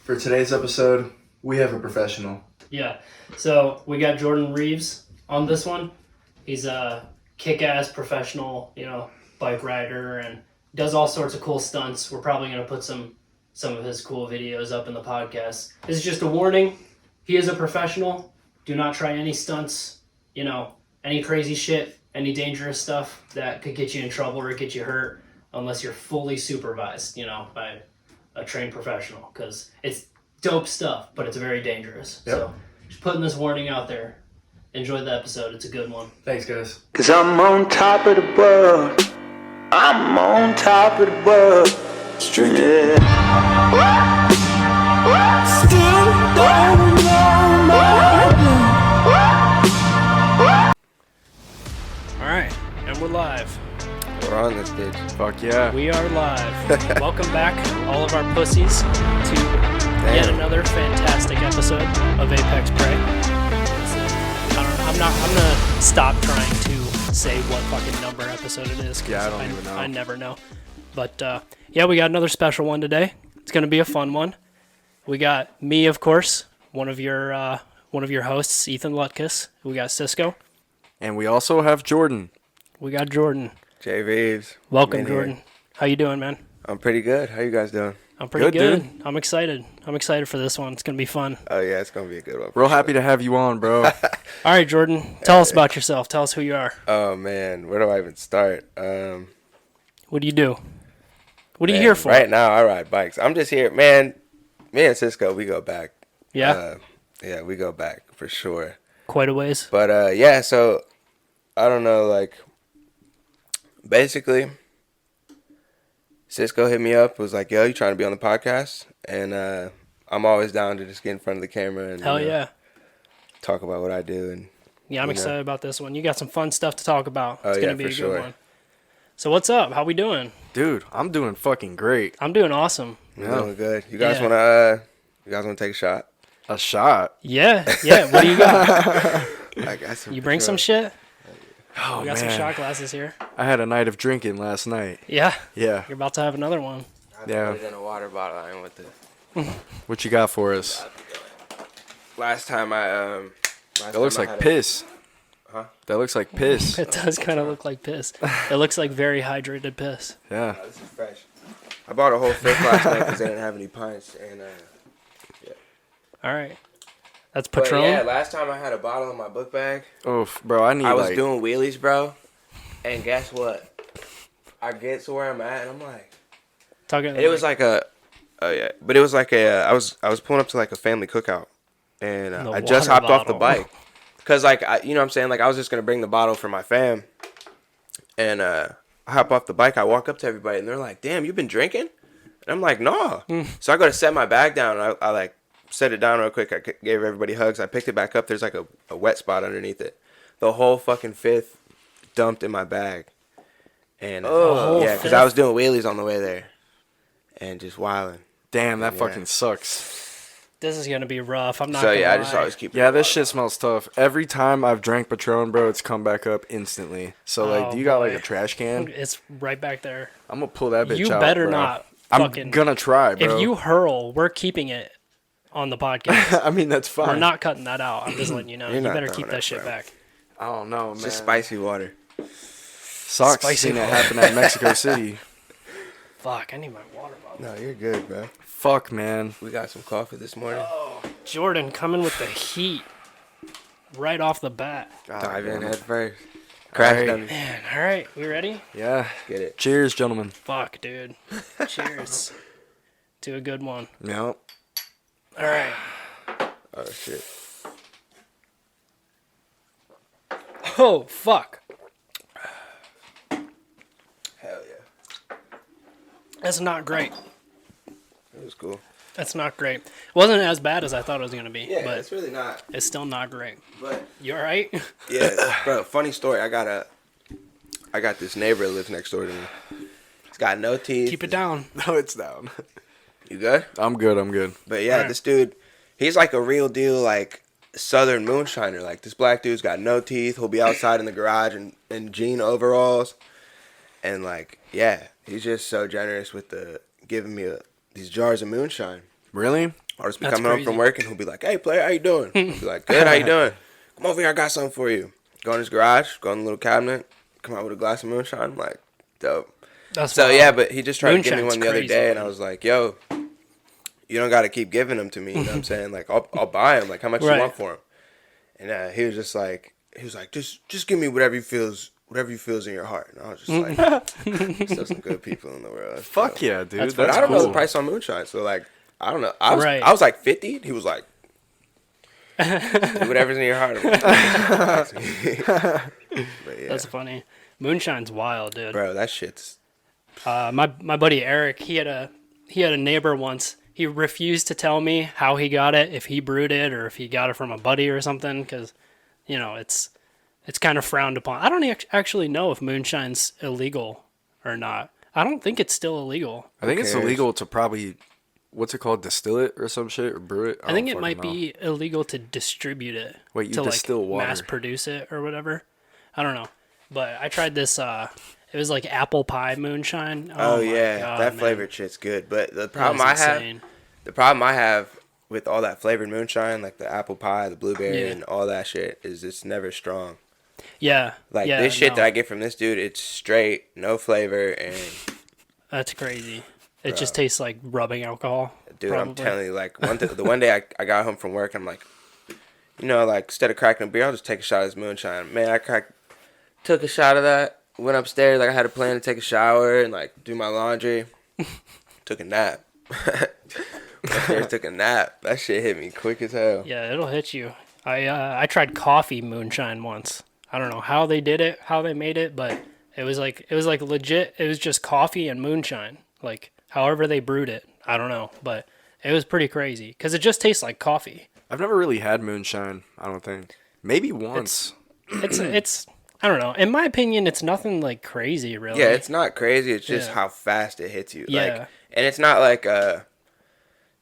For today's episode, we have a professional. Yeah. So we got Jordan Reeves on this one. He's a kick-ass professional, bike rider and does all sorts of cool stunts. We're probably going to put some of his cool videos up in the podcast. This is just a warning. He is a professional. Do not try any stunts, any crazy shit, any dangerous stuff that could get you in trouble or get you hurt unless you're fully supervised, by a trained professional, because it's dope stuff, but it's very dangerous. Yep. So just putting this warning out there. Enjoy the episode. It's a good one. Thanks, guys. Cause I'm on top of the world. I'm on top of the world. String it. Still don't know my All right, and we're live. We're on this bitch. Fuck yeah. We are live. Welcome back, all of our pussies, to yet another fantastic episode of Apex Prey. I'm gonna stop trying to say what fucking number episode it is. Yeah, I don't even know. I never know. But yeah, we got another special one today. It's gonna be a fun one. We got me, of course, one of your hosts, Ethan Lutkus. We got Cisco. And we also have Jordan. We got Jordan. J Reeves. Welcome, Jordan. Here. How you doing, man? I'm pretty good. How you guys doing? I'm pretty Good, good. I'm excited. I'm excited for this one. It's going to be fun. Oh, yeah, it's going to be a good one. Real happy to have you on, bro. All right, Jordan. Tell us about yourself. Tell us who you are. Oh, man. Where do I even start? What do you do? What are you here for? Right now, I ride bikes. I'm just here. Man, me and Cisco, we go back. Yeah? Yeah, we go back for sure. Quite a ways. But, yeah, so, I don't know, basically, Cisco hit me up, was like, yo, you trying to be on the podcast? And I'm always down to just get in front of the camera and Hell yeah. talk about what I do. And Yeah, I'm excited about this one. You got some fun stuff to talk about. It's going to be a good sure. one. So what's up? How we doing? Dude, I'm doing fucking great. I'm doing awesome. I'm doing good. You guys Yeah. wanna take a shot? A shot? Yeah. What do you got? I got some. You bring some shit? Oh, We got some shot glasses here. I had a night of drinking last night. Yeah. Yeah. You're about to have another one. Yeah. Put it in a water bottle. I ain't with it. What you got for us? Last time I That looks like piss. Huh? That looks like piss. It does kind of look like piss. It looks like very hydrated piss. Yeah. This is fresh. I bought a whole fifth last night because they didn't have any pints. And All right. That's but Patron? yeah, last time I had a bottle in my book bag. Oh, bro, I was doing wheelies, bro. And guess what? I get to where I'm at, and I'm like, it was like a, oh yeah, but it was like a, I was pulling up to like a family cookout, and I just hopped off the bike, cause you know what I'm saying, I was just gonna bring the bottle for my fam, and I hop off the bike, I walk up to everybody, and they're like, damn, you been drinking? And I'm like, no. So I go to set my bag down, and I set it down real quick. I gave everybody hugs. I picked it back up. There's like a wet spot underneath it. The whole fucking fifth dumped in my bag. And yeah, because I was doing wheelies on the way there. And just wilding. Damn, that fucking sucks. This is going to be rough. I'm not So gonna yeah, lie. I just always keep it. Yeah, this shit smells tough. Every time I've drank Patron, bro, it's come back up instantly. So, do you got, boy. a trash can? It's right back there. I'm going to pull that bitch You out, better bro. not I'm fucking... gonna try, bro. If you hurl, we're keeping it on the podcast. I mean, that's fine. We're not cutting that out. I'm just letting you know. You're You not better throwing keep that it, shit bro. back. I don't know, man. It's just spicy water. Sucks Spicy seeing it water. happen at Mexico City. Fuck, I need my water bottle. No, you're good, bro. Fuck, man. We got some coffee this morning. Oh, Jordan coming with the heat right off the bat. Dive in damn it. head first. Crash Alright. dummy. Man, all right, we ready? Yeah. Get it. Cheers, gentlemen. Fuck, dude. Cheers to a good one. Yep. All right. Oh shit. Oh, fuck. Hell yeah. That's not great. It was cool. That's not great. It wasn't as bad as I thought it was going to be, Yeah, but it's really not. it's still not great. But You all right? yeah, bro. Funny story. I got this neighbor that lives next door to me. He's got no teeth. Keep it down. No, it's down. You good? I'm good. But yeah, Alright. this dude, he's like a real deal, Southern moonshiner. This black dude's got no teeth. He'll be outside in the garage in jean overalls, and yeah, he's just so generous with giving me these jars of moonshine. Really? I'll just be coming home from work, and he'll be like, "Hey, player, how you doing?" I'll be like, "Good, how you doing? Come over here, I got something for you." Go in his garage, go in the little cabinet, come out with a glass of moonshine. I'm like, dope. That's so wild. yeah, but he just tried to give me Moonshine's one the other crazy, day, man. and I was like, "Yo, you don't got to keep giving them to me." You know what I'm saying? Like, I'll buy them. Like, how much you want for them? And he was just like, just give me whatever you feels in your heart. And I was just like, still some good people in the world. Fuck yeah, dude. But I don't know cool. the price on moonshine, so like, I don't know. I was like 50. He was like, do whatever's in your heart. But yeah. That's funny. Moonshine's wild, dude. Bro, that shit's. My buddy Eric, he had a neighbor once. He refused to tell me how he got it, if he brewed it or if he got it from a buddy or something, because, it's kind of frowned upon. I don't actually know if moonshine's illegal or not. I don't think it's still illegal. I think it's illegal to probably, what's it called, distill it or some shit, or brew it? I think it might be illegal to distribute it. Wait, you to distill water. Mass produce it or whatever. I don't know. But I tried this, it was like apple pie moonshine. Oh yeah, God, that man. flavored shit's good. But the problem I have with all that flavored moonshine, like the apple pie, the blueberry, and all that shit, is it's never strong. Yeah. Like this shit that I get from this dude, it's straight, no flavor, and that's crazy. It just tastes like rubbing alcohol. Dude, probably. I'm telling you, like the one day I got home from work, I'm like, like instead of cracking a beer, I'll just take a shot of this moonshine. Man, took a shot of that, went upstairs, like I had a plan to take a shower and like do my laundry. Took a nap. Upstairs, took a nap. That shit hit me quick as hell. Yeah, it'll hit you. I tried coffee moonshine once. I don't know how they did it, how they made it, but it was like legit. It was just coffee and moonshine. Like however they brewed it, I don't know, but it was pretty crazy because it just tastes like coffee. I've never really had moonshine. I don't think. Maybe once. It's I don't know. In my opinion, it's nothing like crazy, really. Yeah, it's not crazy. It's just how fast it hits you. Yeah. Like, and it's not like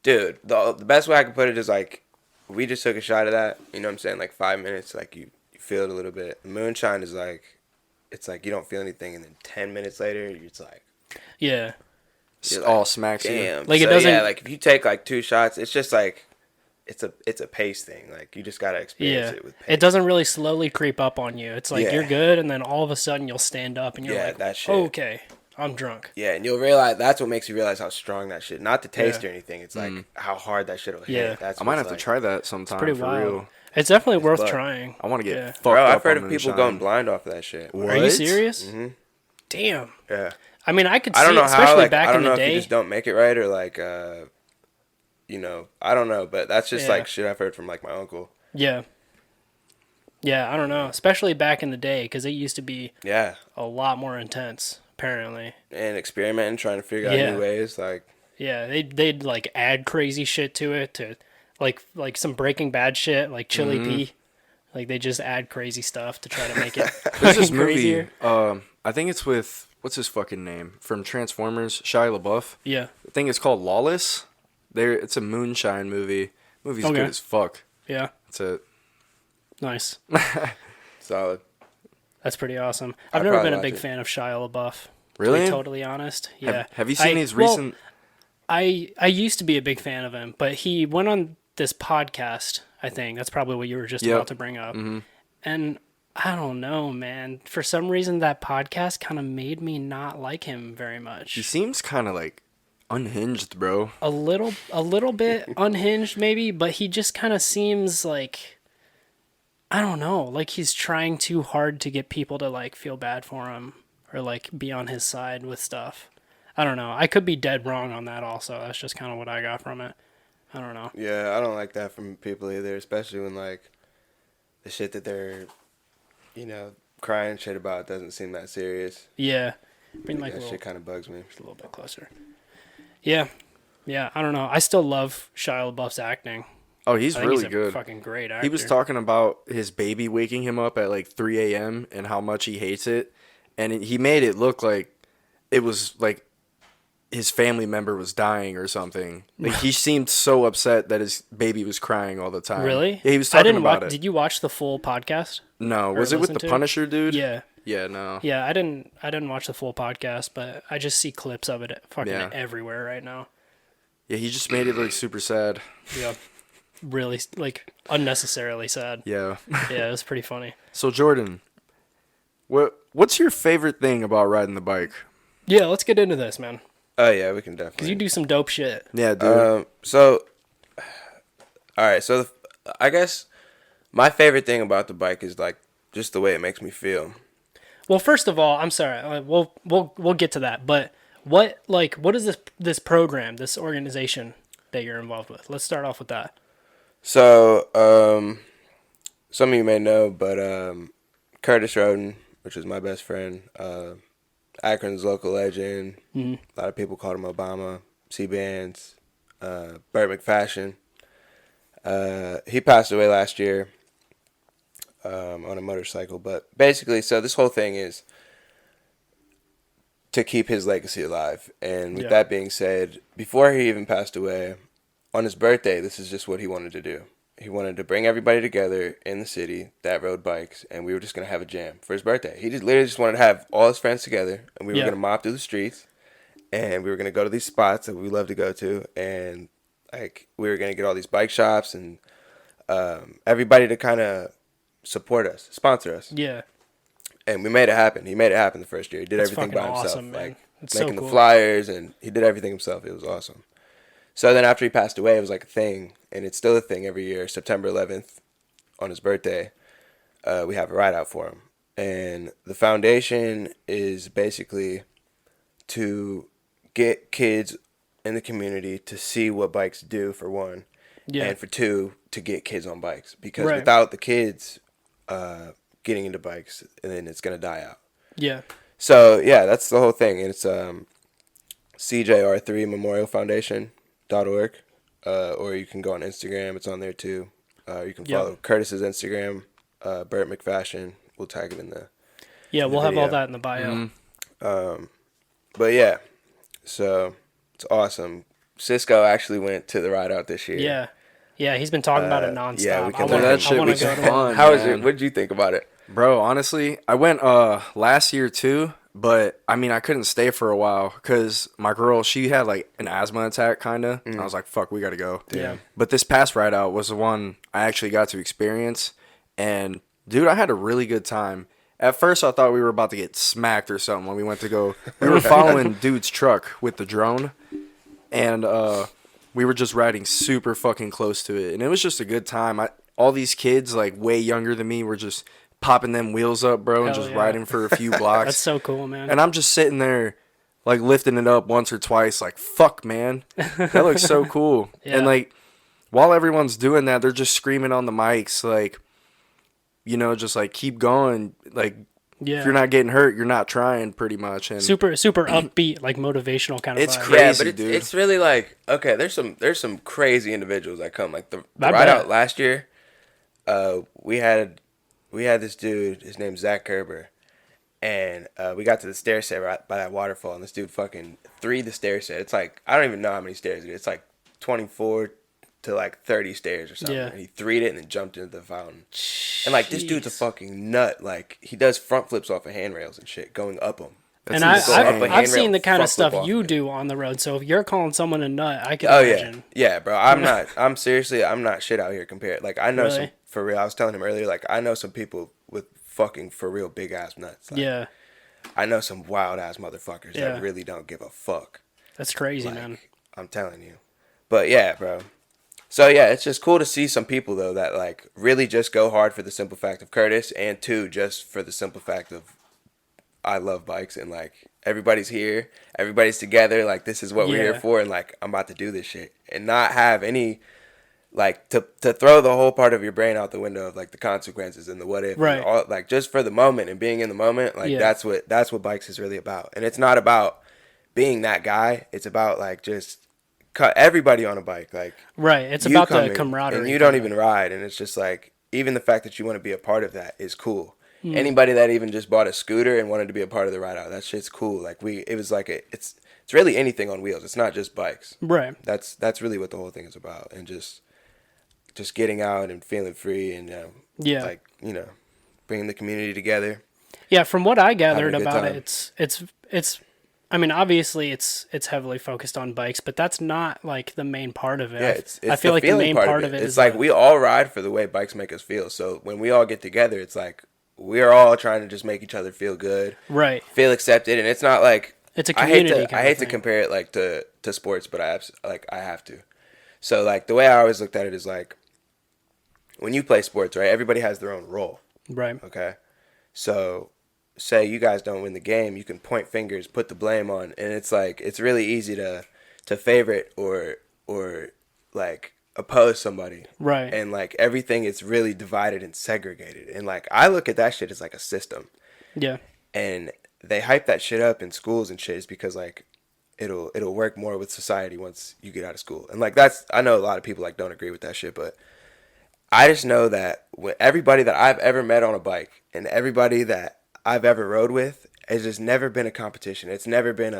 dude. The best way I can put it is like, we just took a shot of that. You know what I'm saying? Like 5 minutes, like you feel it a little bit. Moonshine is like, it's like you don't feel anything, and then 10 minutes later, you're just like, yeah, it all smacks you. damn. Like, so, it doesn't. Yeah, like if you take like 2 shots, it's just like, it's a pace thing. Like you just gotta experience it with pace. It doesn't really slowly creep up on you. It's like Yeah. you're good, and then all of a sudden you'll stand up and you're like, that shit. oh, okay, I'm drunk. Yeah, and you'll realize that's what makes you realize how strong that shit. Not the taste or anything. It's like how hard that shit will hit. Yeah. That's I might what's have to try that sometime. Pretty for wild. real. It's definitely worth butt. trying. I want to get Yeah. fucked Bro, up I've heard on of people moonshine. going blind off of that shit. What? Are you serious? Mm-hmm. Damn. Yeah. I mean, I could see I don't know it, especially how. Like, back I don't in know the if you day. just don't make it right or like, I don't know. But that's just Yeah. like shit I've heard from like my uncle. Yeah. Yeah, I don't know. Especially back in the day, because it used to be Yeah. a lot more intense, apparently. And experimenting, trying to figure out Yeah. new ways. Like, Yeah, they'd like add crazy shit to it, to like some Breaking Bad shit, like chili pea. Like they just add crazy stuff to try to make it There's this crazier. movie. I think it's with what's his fucking name from Transformers, Shia LaBeouf. Yeah. I think it's called Lawless. It's a moonshine movie. Movie's Okay. good as fuck. Yeah. That's it. Nice. solid. That's pretty awesome. I'd I've never probably been a watch big it. fan of Shia LaBeouf. Really? To be totally honest. Yeah. Have you seen his well, recent? I used to be a big fan of him, but he went on this podcast, I think. That's probably what you were just Yep. about to bring up. And I don't know, man. For some reason, that podcast kind of made me not like him very much. He seems kind of like unhinged, bro. A little bit unhinged, maybe, but he just kind of seems like, I don't know, like he's trying too hard to get people to like feel bad for him or like be on his side with stuff. I don't know. I could be dead wrong on that also. That's just kind of what I got from it. I don't know. Yeah, I don't like that from people either, especially when like the shit that they're, crying shit about doesn't seem that serious. Yeah. Bring like That a shit little, kind of bugs me. just a little bit closer. Yeah. Yeah, I don't know. I still love Shia LaBeouf's acting. Oh, he's I think really he's a good. fucking great actor. He was talking about his baby waking him up at like 3 a.m. and how much he hates it. And he made it look like it was like his family member was dying or something. Like he seemed so upset that his baby was crying all the time. Really? Yeah, he was I talking didn't about watch. it. Did you watch the full podcast? No, or was it with listen the to it? Punisher dude? Yeah. Yeah, no. Yeah, I didn't watch the full podcast, but I just see clips of it fucking Yeah. everywhere right now. Yeah, he just made it look super sad. Yeah. Really, like, unnecessarily sad. Yeah. Yeah, it was pretty funny. So, Jordan, what's your favorite thing about riding the bike? Yeah, let's get into this, man. Oh yeah, we can definitely. Because you do some dope shit. Yeah, dude. So, all right. So, I guess my favorite thing about the bike is like just the way it makes me feel. Well, first of all, I'm sorry. We'll get to that. But what is this program, this organization that you're involved with? Let's start off with that. So, some of you may know, but Curtis Rhoden, which is my best friend, Akron's local legend. Mm-hmm. A lot of people called him Obama. C-Bands, Burt McFashion. He passed away last year on a motorcycle. But basically, so this whole thing is to keep his legacy alive. And with that being said, before he even passed away, on his birthday, this is just what he wanted to do. He wanted to bring everybody together in the city that rode bikes, and we were just going to have a jam for his birthday. He just literally just wanted to have all his friends together, and we were going to mob through the streets, and we were going to go to these spots that we love to go to, and like we were going to get all these bike shops and everybody to kind of support us, sponsor us. Yeah. And we made it happen. He made it happen the first year. He did everything by himself. Awesome, man. Like it's making so cool. the flyers, and he did everything himself. It was awesome. So then after he passed away, it was like a thing, and it's still a thing every year. September 11th, on his birthday, we have a ride out for him. And the foundation is basically to get kids in the community to see what bikes do, for one, and for two, to get kids on bikes. Because without the kids getting into bikes, then it's going to die out. Yeah. So, yeah, that's the whole thing. And it's CJR3 Memorial Foundation. .org, or you can go on Instagram. It's on there too. You can follow Curtis's Instagram, Burt McFashion. We'll tag it in the we'll have all that in the bio. Mm-hmm. But yeah, so it's awesome. Cisco actually went to the ride out this year. Yeah, he's been talking about it nonstop. Yeah, we can do that shit. Was fun. How is it? What did you think about it, bro? Honestly, I went last year too. But, I mean, I couldn't stay for a while because my girl, she had, like, an asthma attack, kind of. I was like, fuck, we got to go. Yeah. But this past ride out was the one I actually got to experience. And, dude, I had a really good time. At first, I thought we were about to get smacked or something when we went to go. We were following dude's truck with the drone. And we were just riding super fucking close to it. And it was just a good time. All these kids, like, way younger than me were just popping them wheels up, bro, and just riding for a few blocks. That's so cool, man. And I'm just sitting there, like, lifting it up once or twice, like, fuck, man. That looks so cool. And, like, while everyone's doing that, they're just screaming on the mics, like, you know, just, like, keep going. Like, if you're not getting hurt, you're not trying, pretty much. And super upbeat, like, motivational kind of it's vibe. crazy, but dude. It's really like, okay, there's some crazy individuals that come. Like, the ride out last year, we had this dude, his name's Zach Kerber, and we got to the stair set right by that waterfall, and this dude fucking threed the stair set. It's like, I don't even know how many stairs it is. It's like 24 to like 30 stairs or something. Yeah. And he threed it and then jumped into the fountain. Jeez. And like, this dude's a fucking nut. Like, he does front flips off of handrails and shit, going up them. And I've seen the kind of stuff you do on the road, so if you're calling someone a nut, I can imagine. Yeah, bro. I'm not shit out here compared. Like, I know some, for real, I was telling him earlier, like, I know some people with fucking, for real, big ass nuts. Like, I know some wild ass motherfuckers that really don't give a fuck. That's crazy, like, man. I'm telling you. But yeah, bro. So yeah, it's just cool to see some people though that like really just go hard for the simple fact of Curtis, and two, just for the simple fact of I love bikes, and like everybody's here, everybody's together, like this is what we're here for, and like I'm about to do this shit, and not have any like to throw the whole part of your brain out the window of like the consequences and the what if, right? And all, like just for the moment and being in the moment, like that's what bikes is really about, and it's not about being that guy. It's about like just cut everybody on a bike, like right. It's about the camaraderie, and you don't even ride, and it's just like even the fact that you want to be a part of that is cool. Anybody that even just bought a scooter and wanted to be a part of the ride out, that shit's cool. Like it was like it's really anything on wheels. It's not just bikes. Right. That's really what the whole thing is about, and just getting out and feeling free, and like bringing the community together. Yeah, from what I gathered about it, it's I mean, obviously it's heavily focused on bikes, but that's not like the main part of it. Yeah, it's I feel the like the feeling main part of it It's is like we all ride for the way bikes make us feel. So when we all get together, it's like we're all trying to just make each other feel good, right, feel accepted, and it's not like it's a community. I hate to compare it like to sports, but I have to. So like the way I always looked at it is like when you play sports, right? Everybody has their own role. Right. Okay. So say you guys don't win the game, you can point fingers, put the blame on, and it's like it's really easy to favorite or like oppose somebody. Right. And like everything is really divided and segregated. And like I look at that shit as like a system. Yeah. And they hype that shit up in schools and shit is because like it'll work more with society once you get out of school. And like that's I know a lot of people like don't agree with that shit, but I just know that with everybody that I've ever met on a bike and everybody that I've ever rode with, it's just never been a competition. It's never been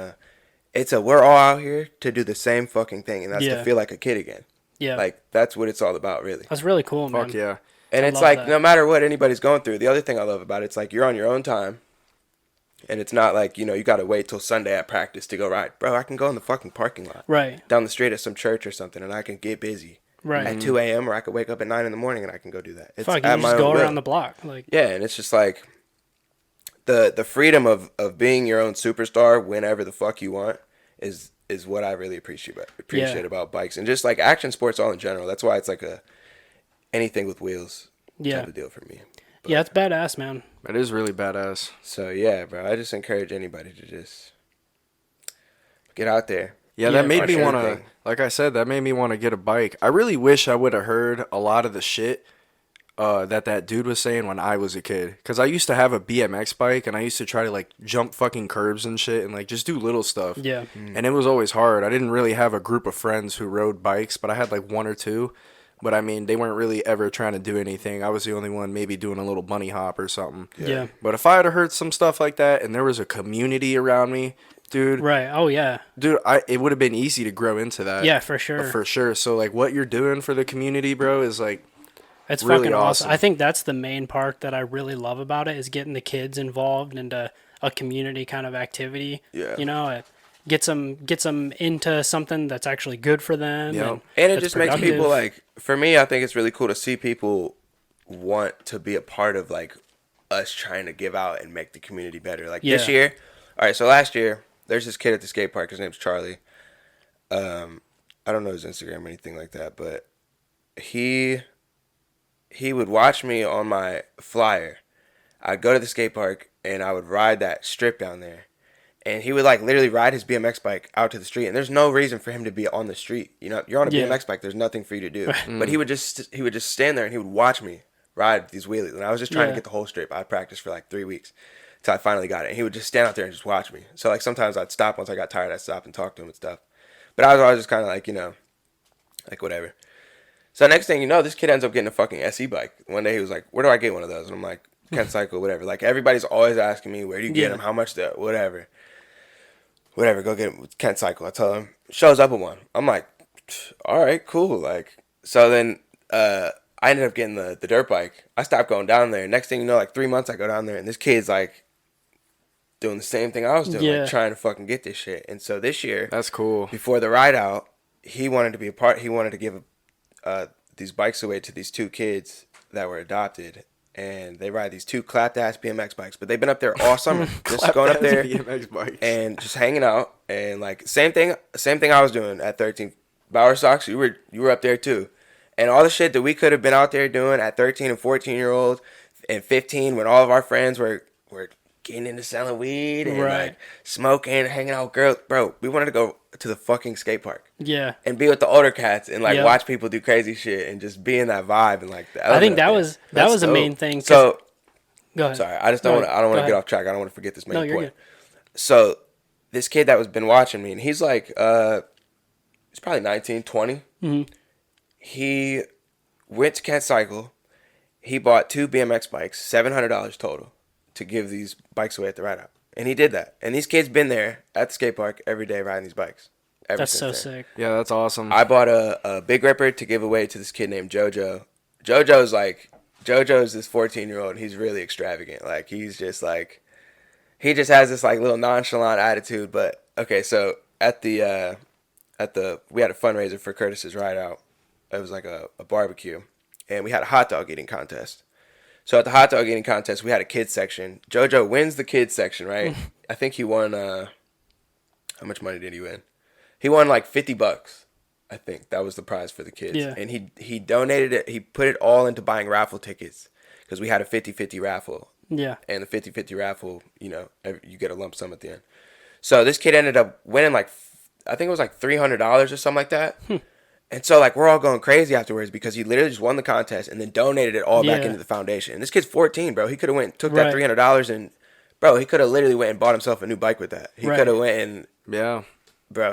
we're all out here to do the same fucking thing, and that's to feel like a kid again. Yeah. Like, that's what it's all about, really. That's really cool, man. Fuck yeah. And it's like, no matter what anybody's going through, the other thing I love about it's like you're on your own time, and it's not like, you got to wait till Sunday at practice to go ride. Bro, I can go in the fucking parking lot. Right. Down the street at some church or something, and I can get busy. Right. At 2 a.m., or I could wake up at 9 in the morning, and I can go do that. It's Fuck, you can just go around the block. Like. Yeah, and it's just like the freedom of being your own superstar whenever the fuck you want is what I really appreciate about bikes and just like action sports all in general. That's why it's like anything with wheels type of deal for me. But, yeah, it's badass, man. It is really badass. So yeah, bro, I just encourage anybody to just get out there. Yeah, that made me want to, like I said, that made me want to get a bike. I really wish I would have heard a lot of the shit that dude was saying when I was a kid. Because I used to have a BMX bike, and I used to try to, like, jump fucking curbs and shit and, like, just do little stuff. Yeah. And it was always hard. I didn't really have a group of friends who rode bikes, but I had, like, one or two. But, I mean, they weren't really ever trying to do anything. I was the only one maybe doing a little bunny hop or something. Yeah. But if I had heard some stuff like that, and there was a community around me, dude. Right. Oh, yeah. Dude, it would have been easy to grow into that. Yeah, for sure. For sure. So, like, what you're doing for the community, bro, is, like, it's really fucking awesome. I think that's the main part that I really love about it is getting the kids involved into a community kind of activity. Yeah. It gets them into something that's actually good for them. Yep. And it just makes people, like, for me, I think it's really cool to see people want to be a part of, like, us trying to give out and make the community better. Like, this year, all right, so last year, there's this kid at the skate park. His name's Charlie. I don't know his Instagram or anything like that, but he would watch me on my flyer. I'd go to the skate park, and I would ride that strip down there. And he would, like, literally ride his BMX bike out to the street. And there's no reason for him to be on the street. You're on a BMX bike. There's nothing for you to do. But he would just stand there, and he would watch me ride these wheelies. And I was just trying to get the whole strip. I practiced for, like, 3 weeks until I finally got it. And he would just stand out there and just watch me. So, like, sometimes I'd stop. Once I got tired, I'd stop and talk to him and stuff. But I was always just kind of like, like, whatever. So next thing you know, this kid ends up getting a fucking SE bike. One day he was like, "Where do I get one of those?" And I'm like, "Kent Cycle, whatever." Like everybody's always asking me, "Where do you get them? How much that? Whatever, go get them with Kent Cycle." I tell him, shows up with one. I'm like, "All right, cool." Like so then I ended up getting the dirt bike. I stopped going down there. Next thing you know, like 3 months I go down there, and this kid's like doing the same thing I was doing, like trying to fucking get this shit. And so this year, that's cool. Before the ride out, he wanted to be a part. He wanted to give these bikes away to these two kids that were adopted, and they ride these two clapped ass BMX bikes. But they've been up there all summer, just going up there BMX bikes and just hanging out, and like same thing I was doing at 13. Bower Socks, you were up there too, and all the shit that we could have been out there doing at 13 and 14-year-olds and 15 when all of our friends were getting into selling weed and like smoking, hanging out with girls. Bro, we wanted to go to the fucking skate park. Yeah. And be with the older cats and like watch people do crazy shit and just be in that vibe and like I think that was a main thing. So go ahead. Sorry, I don't want to get off track. I don't want to forget this main point. Good. So this kid that was been watching me, and he's like he's probably 19, 20. Mm-hmm. He went to Kent Cycle. He bought 2 BMX bikes, $700 total, to give these bikes away at the ride out. And he did that. And these kids been there at the skate park every day riding these bikes. That's so sick. Yeah, that's awesome. I bought a Big Ripper to give away to this kid named JoJo. JoJo's this 14-year-old, and he's really extravagant. Like, he's just like, he just has this like little nonchalant attitude. But okay, so at the we had a fundraiser for Curtis's ride out. It was like a barbecue, and we had a hot dog eating contest. So at the hot dog eating contest, we had a kids section. JoJo wins the kids section, right? I think he won. How much money did he win? He won like $50. I think that was the prize for the kids. Yeah. And he donated it. He put it all into buying raffle tickets because we had a 50-50 raffle. Yeah. And the 50-50 raffle, you know, you get a lump sum at the end. So this kid ended up winning like, I think it was like $300 or something like that. And so like we're all going crazy afterwards because he literally just won the contest and then donated it all back into the foundation. And this kid's 14, bro. He could have took that $300 and, bro, he could have literally went and bought himself a new bike with that. He could have went and,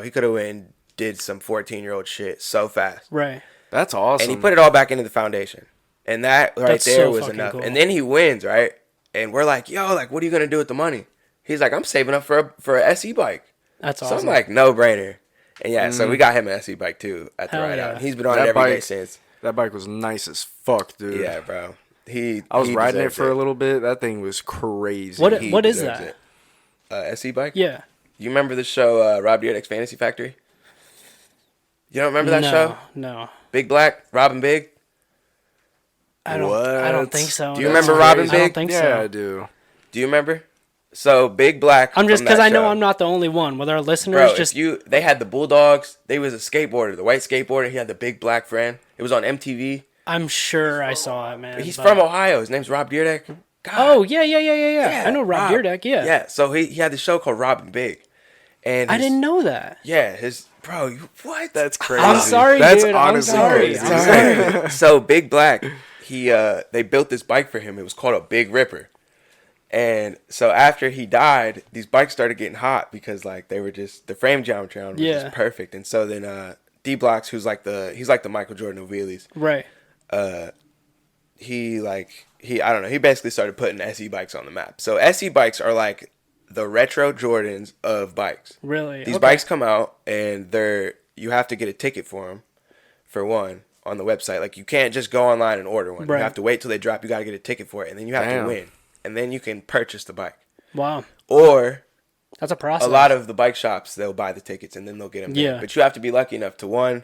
he could have went and did some 14-year-old shit so fast. Right. That's awesome. And he put it all back into the foundation. And that That's there so was fucking enough. cool. And then he wins, right? And we're like, yo, like, what are you going to do with the money? He's like, I'm saving up for a SE bike. That's So awesome. I'm like, no brainer. And yeah, so we got him an SE bike too at the Hell ride yeah. out. He's been on That it every day bike- since. That bike was nice as fuck, dude. Yeah, bro. I was riding it for a little bit. That thing was crazy. What He is deserves that? it. SE bike? Yeah. You remember the show Rob Dyrdek's Fantasy Factory? You don't remember that show? No. Big Black, Robin Big? I don't What? think so. Do you That's remember Robin crazy. I Big? don't think Yeah, so. I do. Do you remember? So Big Black. I'm just from because that I know show. I'm not the only one. With our listeners, Bro, just they had the Bulldogs. They was a skateboarder, the white skateboarder. He had the big black friend. It was on MTV. I'm sure I saw it, man. He's but- from Ohio. His name's Rob Dyrdek. God. Oh yeah. I know Rob Dyrdek. Yeah. Yeah. So he had the show called Robin Big, and I didn't know that. Yeah, what? That's crazy. I'm sorry, That's dude. honestly I'm sorry. crazy. I'm sorry. So Big Black, they built this bike for him. It was called a Big Ripper. And so after he died, these bikes started getting hot because like they were just the frame geometry on them was just perfect. And so then D Blocks, he's like the Michael Jordan of wheelies. Right. I don't know. He basically started putting SE bikes on the map. So SE bikes are like the retro Jordans of bikes. Really? These Okay. bikes come out and you have to get a ticket for them, for one, on the website. Like you can't just go online and order one. Right. You have to wait till they drop. You got to get a ticket for it, and then you have Damn. to win, and then you can purchase the bike. Wow. Or That's a process. a lot of the bike shops, they'll buy the tickets and then they'll get them. Yeah. There. But you have to be lucky enough to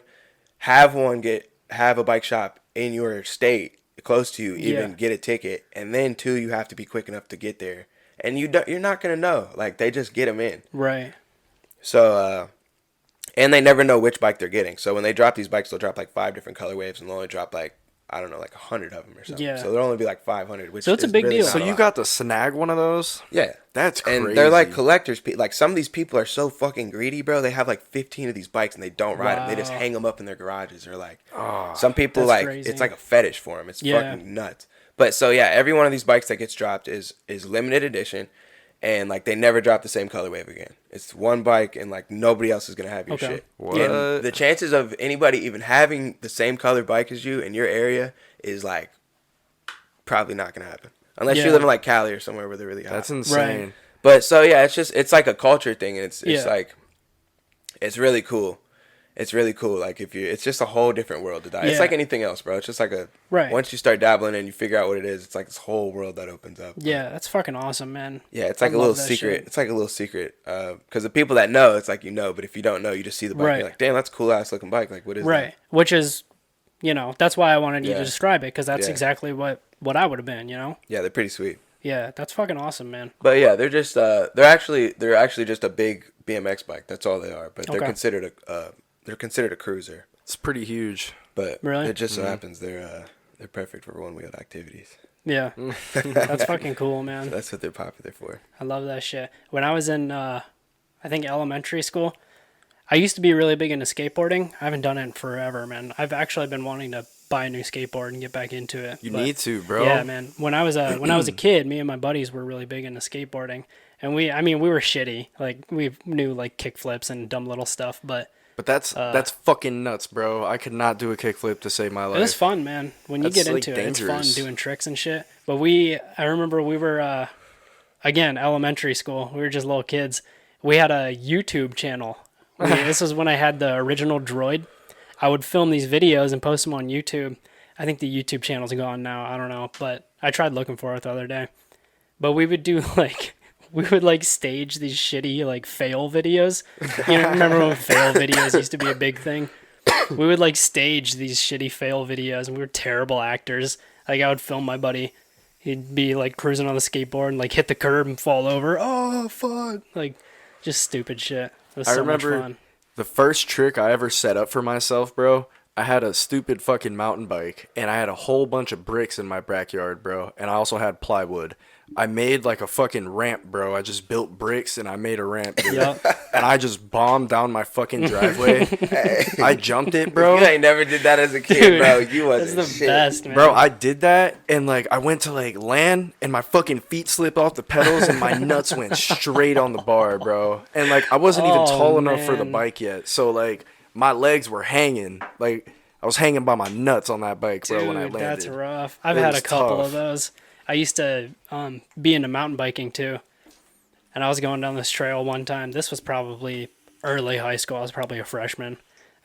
have a bike shop in your state close to you, even get a ticket, and then two, you have to be quick enough to get there, and you're not gonna know. Like they just get them in. Right. So and they never know which bike they're getting. So when they drop these bikes, they'll drop like 5 different colorways, and they'll only drop like, I don't know, like 100 of them or something. Yeah. So there'll only be like 500. Which So it's a is big really deal. not So a you lot. got to snag one of those? Yeah. That's crazy. And they're like collectors. Like some of these people are so fucking greedy, bro. They have like 15 of these bikes and they don't ride them. They just Wow. hang them up in their garages. Or like some people That's like crazy. it's like a fetish for them. It's Yeah. fucking nuts. But so yeah, every one of these bikes that gets dropped is limited edition, and like they never drop the same color wave again. It's one bike and like nobody else is gonna have your Okay. shit. What? And the chances of anybody even having the same color bike as you in your area is like probably not gonna happen unless Yeah. you live in like Cali or somewhere where they're really hot. That's insane. Right. But so yeah, it's like a culture thing, and it's Yeah. like it's really cool. It's really cool. Like it's just a whole different world to die. It's Yeah. like anything else, bro. It's just like Right. once you start dabbling and you figure out what it is, it's like this whole world that opens up. Yeah, that's fucking awesome, man. Yeah, it's like I a little love that secret. shit. It's like a little secret. Because the people that know, it's like but if you don't know, you just see the bike. Right. You're like, damn, that's a cool ass looking bike. Like, what is Right. Which is, that's why I wanted you Yeah. to describe it, because that's Yeah. exactly what I would have been, that? Yeah, they're pretty sweet. Yeah, that's fucking awesome, man. But yeah, they're just they're actually just a big BMX bike. That's all they are. But they're Okay. considered a cruiser. It's pretty huge. But Really? it just so happens they're perfect for one-wheeled activities. Yeah. That's fucking cool, man. That's what they're popular for. I love that shit. When I was in, I think elementary school, I used to be really big into skateboarding. I haven't done it in forever, man. I've actually been wanting to buy a new skateboard and get back into it. You but- need to, bro. Yeah, man. When I was a kid, me and my buddies were really big into skateboarding, and we were shitty. Like we knew like kick flips and dumb little stuff, but But that's fucking nuts, bro. I could not do a kickflip to save my life. it was fun, man. When you That's, get like, into it, it's fun dangerous. doing tricks and shit. But I remember we were, again, elementary school. We were just little kids. We had a YouTube channel. This was when I had the original Droid. I would film these videos and post them on YouTube. I think the YouTube channel's gone now. I don't know. But I tried looking for it the other day. But we would do like we would like stage these shitty like fail videos. You know, remember when fail videos used to be a big thing? We would like stage these shitty fail videos, and we were terrible actors. Like I would film my buddy. He'd be like cruising on the skateboard and like hit the curb and fall over. Oh fuck! Like just stupid shit. It was so much fun. The first trick I ever set up for myself, bro. I had a stupid fucking mountain bike, and I had a whole bunch of bricks in my backyard, bro. And I also had plywood. I made like a fucking ramp, bro. I just built bricks and I made a ramp, dude. Yep. And I just bombed down my fucking driveway. I jumped it, bro. You ain't never did that as a kid, dude, bro. You wasn't that's the shit. best, man. Bro, I did that, and like I went to like land, and my fucking feet slipped off the pedals, and my nuts went straight on the bar, bro. And like I wasn't even tall enough for the bike yet, so like my legs were hanging. Like I was hanging by my nuts on that bike, bro, when I landed. That's rough. I've had a couple of those. I used to be into mountain biking too, and I was going down this trail one time. This was probably early high school. I was probably a freshman,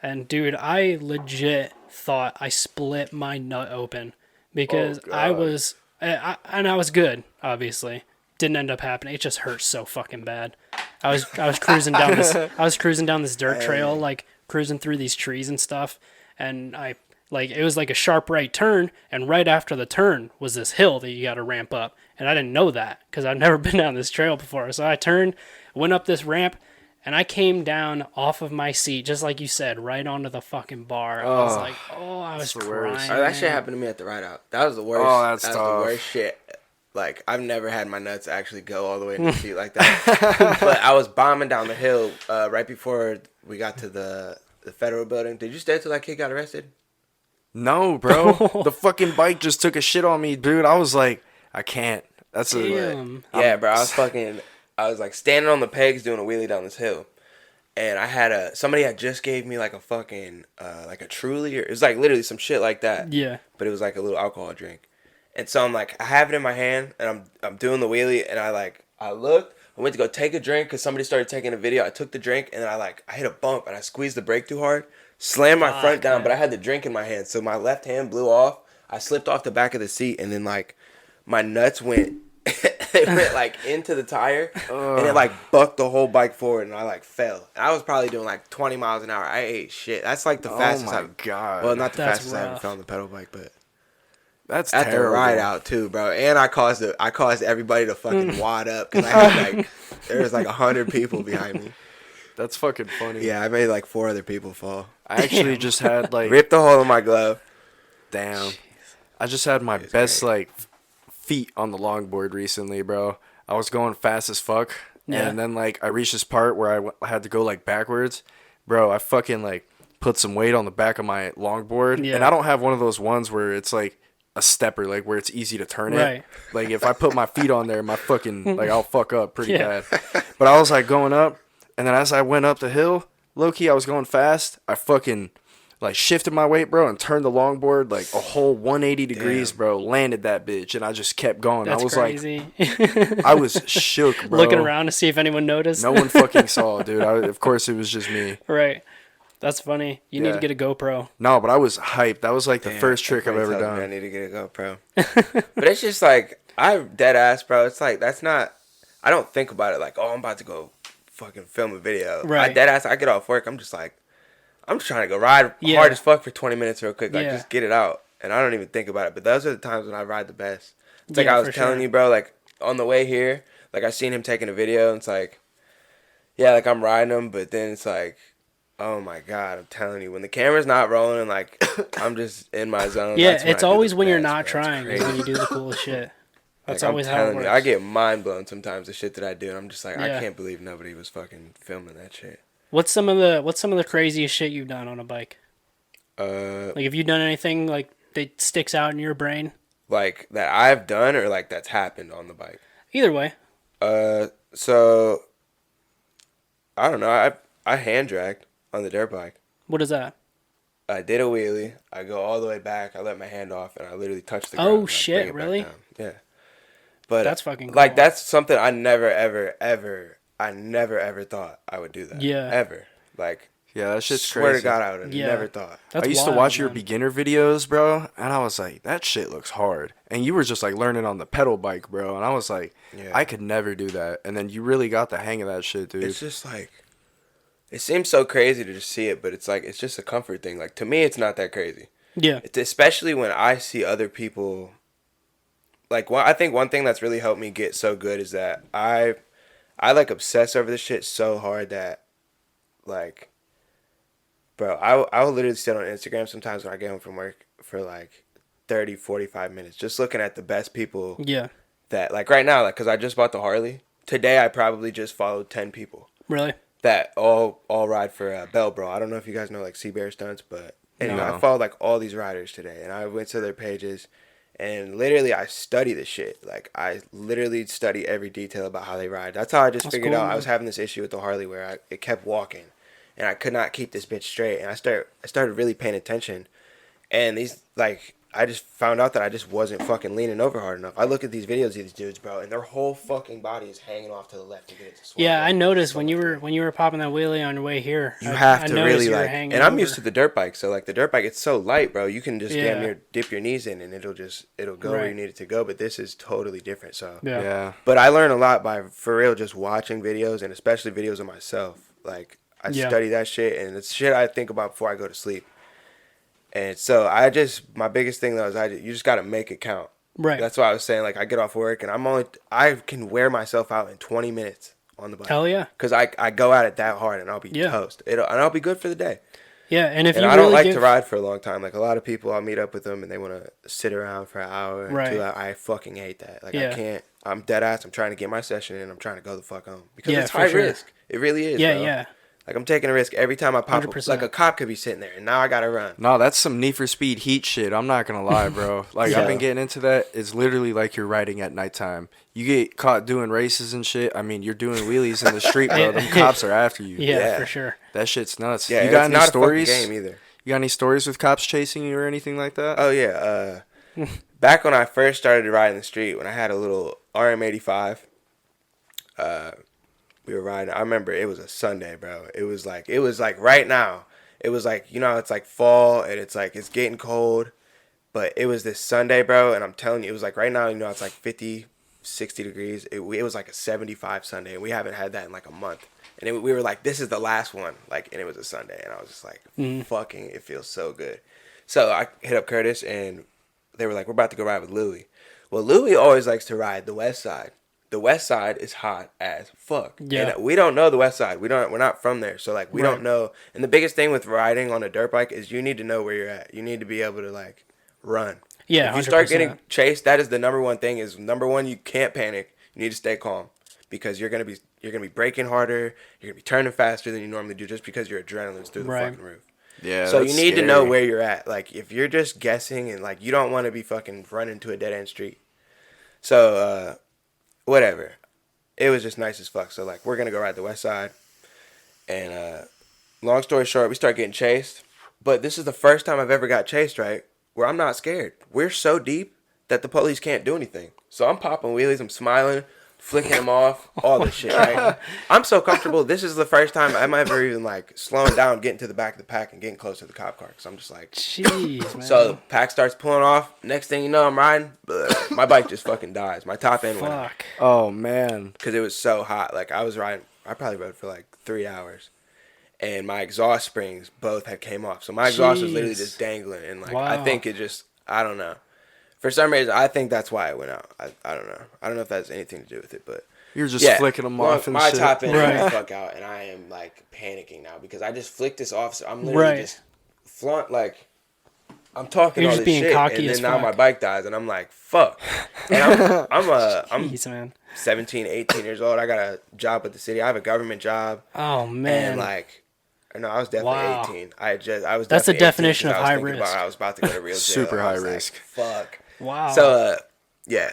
and dude, I legit thought I split my nut open because I was good. Obviously, didn't end up happening. It just hurt so fucking bad. I was cruising down this dirt trail, like cruising through these trees and stuff, and it was like a sharp right turn, and right after the turn was this hill that you got to ramp up. And I didn't know that because I've never been down this trail before. So I turned, went up this ramp, and I came down off of my seat, just like you said, right onto the fucking bar. I was like, I was crying. That shit happened to me at the ride out. That was the worst. Oh, that's tough. The worst shit. Like, I've never had my nuts actually go all the way to the seat like that. But I was bombing down the hill right before we got to the federal building. Did you stay till that kid got arrested? No, bro. The fucking bike just took a shit on me, dude. I was like, I can't. That's Damn. Yeah, bro. I was like standing on the pegs doing a wheelie down this hill, and I had somebody had just gave me like a fucking like a Truly, or it was like literally some shit like that. Yeah. But it was like a little alcohol drink, and so I'm like, I have it in my hand, and I'm doing the wheelie, and I looked. I went to go take a drink because somebody started taking a video. I took the drink, and then I hit a bump, and I squeezed the brake too hard. Slammed my front down, but I had the drink in my hand, so my left hand blew off. I slipped off the back of the seat, and then like my nuts went, they went like into the tire, and it like bucked the whole bike forward, and I like fell. And I was probably doing like 20 miles an hour. I ate shit. That's like the fastest. Oh my god. Well, not the That's fastest I ever rough. fell on the pedal bike, but That's at terrible. the ride out too, bro. And I caused everybody to fucking wad up because I had like there was like 100 people behind me. That's fucking funny. Yeah, I made like 4 other people fall. I actually just had like Ripped the hole in my glove. Damn. I just had my best like feet on the longboard recently, bro. I was going fast as fuck, and then like I reached this part where I had to go like backwards, bro. I fucking like put some weight on the back of my longboard, and I don't have one of those ones where it's like a stepper, like where it's easy to turn it. Like if I put my feet on there, my fucking like I'll fuck up pretty bad. But I was like going up, and then as I went up the hill, low key I was going fast. I fucking like shifted my weight, bro, and turned the longboard like a whole 180 degrees, bro. Landed that bitch, and I just kept going. That's I was crazy. like, I was shook, bro. Looking around to see if anyone noticed. No one fucking saw, dude. Of course, it was just me. Right. That's funny. You need to get a GoPro. No, but I was hyped. That was like the first trick I've ever done. I need to get a GoPro. But it's just like, I'm dead ass, bro. It's like, that's not, I don't think about it like, oh, I'm about to go fucking film a video. Right. I dead ass, I get off work, I'm just like, I'm just trying to go ride hard as fuck for 20 minutes real quick. Like, just get it out. And I don't even think about it. But those are the times when I ride the best. It's like I was telling you, bro, like, on the way here, like, I seen him taking a video, and it's like, yeah, like, I'm riding him, but then it's like, oh my God, I'm telling you, when the camera's not rolling, like, I'm just in my zone. Yeah, it's always when you're not trying is when you do the coolest shit. That's like, always how it works. I get mind blown sometimes the shit that I do, and I'm just like, I Yeah. can't believe nobody was fucking filming that shit. What's some of the craziest shit you've done on a bike? Like, have you done anything like that sticks out in your brain? Like that I've done, or like that's happened on the bike? Either way. So I don't know. I hand dragged on the dirt bike. What is that? I did a wheelie. I go all the way back. I let my hand off, and I literally touched the ground. Oh and I shit! bring it back Really? down. Yeah. But that's fucking cool. Like, that's something I never ever thought I would do that. Yeah. Ever. Like, Yeah, that shit's Swear crazy. to God, I would have never thought. That's I used to wild, watch your man. beginner videos, bro, and I was like, that shit looks hard. And you were just like learning on the pedal bike, bro. And I was like, I could never do that. And then you really got the hang of that shit, dude. It's just like, it seems so crazy to just see it, but it's like, it's just a comfort thing. Like, to me, it's not that crazy. Yeah. It's especially when I see other people. Like, I think one thing that's really helped me get so good is that I like obsess over this shit so hard that, like, bro, I will literally sit on Instagram sometimes when I get home from work for like 30, 45 minutes just looking at the best people. Yeah. That, like, right now, like, because I just bought the Harley. Today, I probably just followed 10 people. Really? That all ride for Bell Bro. I don't know if you guys know, like, Sea Bear Stunts, but anyway, No. I followed, like, all these riders today. And I went to their pages, and literally, I study this shit. Like, I literally study every detail about how they ride. That's how I just figured cool, out. man. I was having this issue with the Harley where it kept walking. And I could not keep this bitch straight. And I started really paying attention. And these, like, I just found out that I just wasn't fucking leaning over hard enough. I look at these videos of these dudes, bro, and their whole fucking body is hanging off to the left to get it to swing. Yeah, I noticed when you were popping that wheelie on your way here. You have I to noticed really, you were like, hanging and I'm over. used to the dirt bike, so, like, the dirt bike, it's so light, bro. You can just damn Yeah. near dip your knees in, and it'll go where Right. you need it to go. But this is totally different. So Yeah. But I learn a lot by, for real, just watching videos, and especially videos of myself. Like, I study that shit, and it's shit I think about before I go to sleep. And so my biggest thing though is you just got to make it count. Right. That's why I was saying, like, I get off work and I can wear myself out in 20 minutes on the bike. Hell yeah. Because I go at it that hard and I'll be Yeah. toast. And I'll be good for the day. Yeah, and if And you I don't really like give, to ride for a long time. Like, a lot of people, I'll meet up with them and they want to sit around for an hour and Right. 2 hours. I fucking hate that. Like, Yeah. I can't. I'm dead ass. I'm trying to get my session in. I'm trying to go the fuck home. Because Yeah, it's for high sure. risk. It really is, Yeah, bro. yeah. Like, I'm taking a risk every time I pop up. 100%. Like, a cop could be sitting there and now I got to run. No, that's some Need for Speed Heat shit. I'm not gonna lie, bro. Like, Yeah. I've been getting into that. It's literally like you're riding at nighttime. You get caught doing races and shit. I mean, you're doing wheelies in the street, bro. Them cops are after you. Yeah, Yeah. for sure. That shit's nuts. Yeah, you got it's any not stories? a fucking game either. You got any stories with cops chasing you or anything like that? Oh, yeah. Back when I first started riding the street, when I had a little RM85, we were riding. I remember it was a Sunday, bro. It was like right now. It was like, it's like fall and it's like, it's getting cold. But it was this Sunday, bro. And I'm telling you, it was like right now, it's like 50, 60 degrees. It was like a 75 Sunday. And we haven't had that in like a month. And we were like, this is the last one. Like, and it was a Sunday. And I was just like, fucking, it feels so good. So I hit up Curtis and they were like, we're about to go ride with Louie. Well, Louie always likes to ride the west side. The west side is hot as fuck. Yeah. And we don't know the west side. We're not from there. So, like, we don't know. And the biggest thing with riding on a dirt bike is you need to know where you're at. You need to be able to, like, run. Yeah, If you start 100%. getting chased, that is the number one thing. Number one, you can't panic. You need to stay calm because you're gonna be braking harder. You're gonna be turning faster than you normally do just because your adrenaline's through the Right. fucking roof. Yeah. So you that's need to scary. know where you're at. Like, if you're just guessing and, like, you don't want to be fucking running to a dead end street. So whatever. It was just nice as fuck. So, like, we're gonna go ride the west side, and long story short, we start getting chased. But this is the first time I've ever got chased, right? Where I'm not scared. We're so deep that the police can't do anything. So I'm popping wheelies, I'm smiling, flicking them off, all this shit, right? I'm so comfortable. This is the first time I'm ever even, like, slowing down, getting to the back of the pack and getting close to the cop car. Because I'm just like, Jeez, man. so the pack starts pulling off. Next thing you know, I'm riding. My bike just fucking dies. My top end went out. Fuck. Oh man. Because it was so hot. Like, I was riding. I probably rode for like 3 hours. And my exhaust springs both had came off. So my exhaust was literally Jeez. just dangling. And, like, Wow. I think it just, I don't know. For some reason, I think that's why it went out. I don't know. I don't know if that has anything to do with it, but You're just yeah. flicking them Well, off and my shit. top end Right. went the fuck out, and I am, like, panicking now because I just flicked this off. So I'm literally Right. just flaunt, like, I'm talking You're all just this being shit, cocky and as then now my fuck. bike dies, and I'm like, fuck. And I'm Jeez, man. 17, 18 years old. I got a job at the city. I have a government job, Oh man. and, like, no, I was definitely Wow. 18. I was. That's the definitely 18 definition 'cause of I was high thinking risk. About I was about to go to real jail. Super I was high like, risk. fuck. Wow. So, yeah.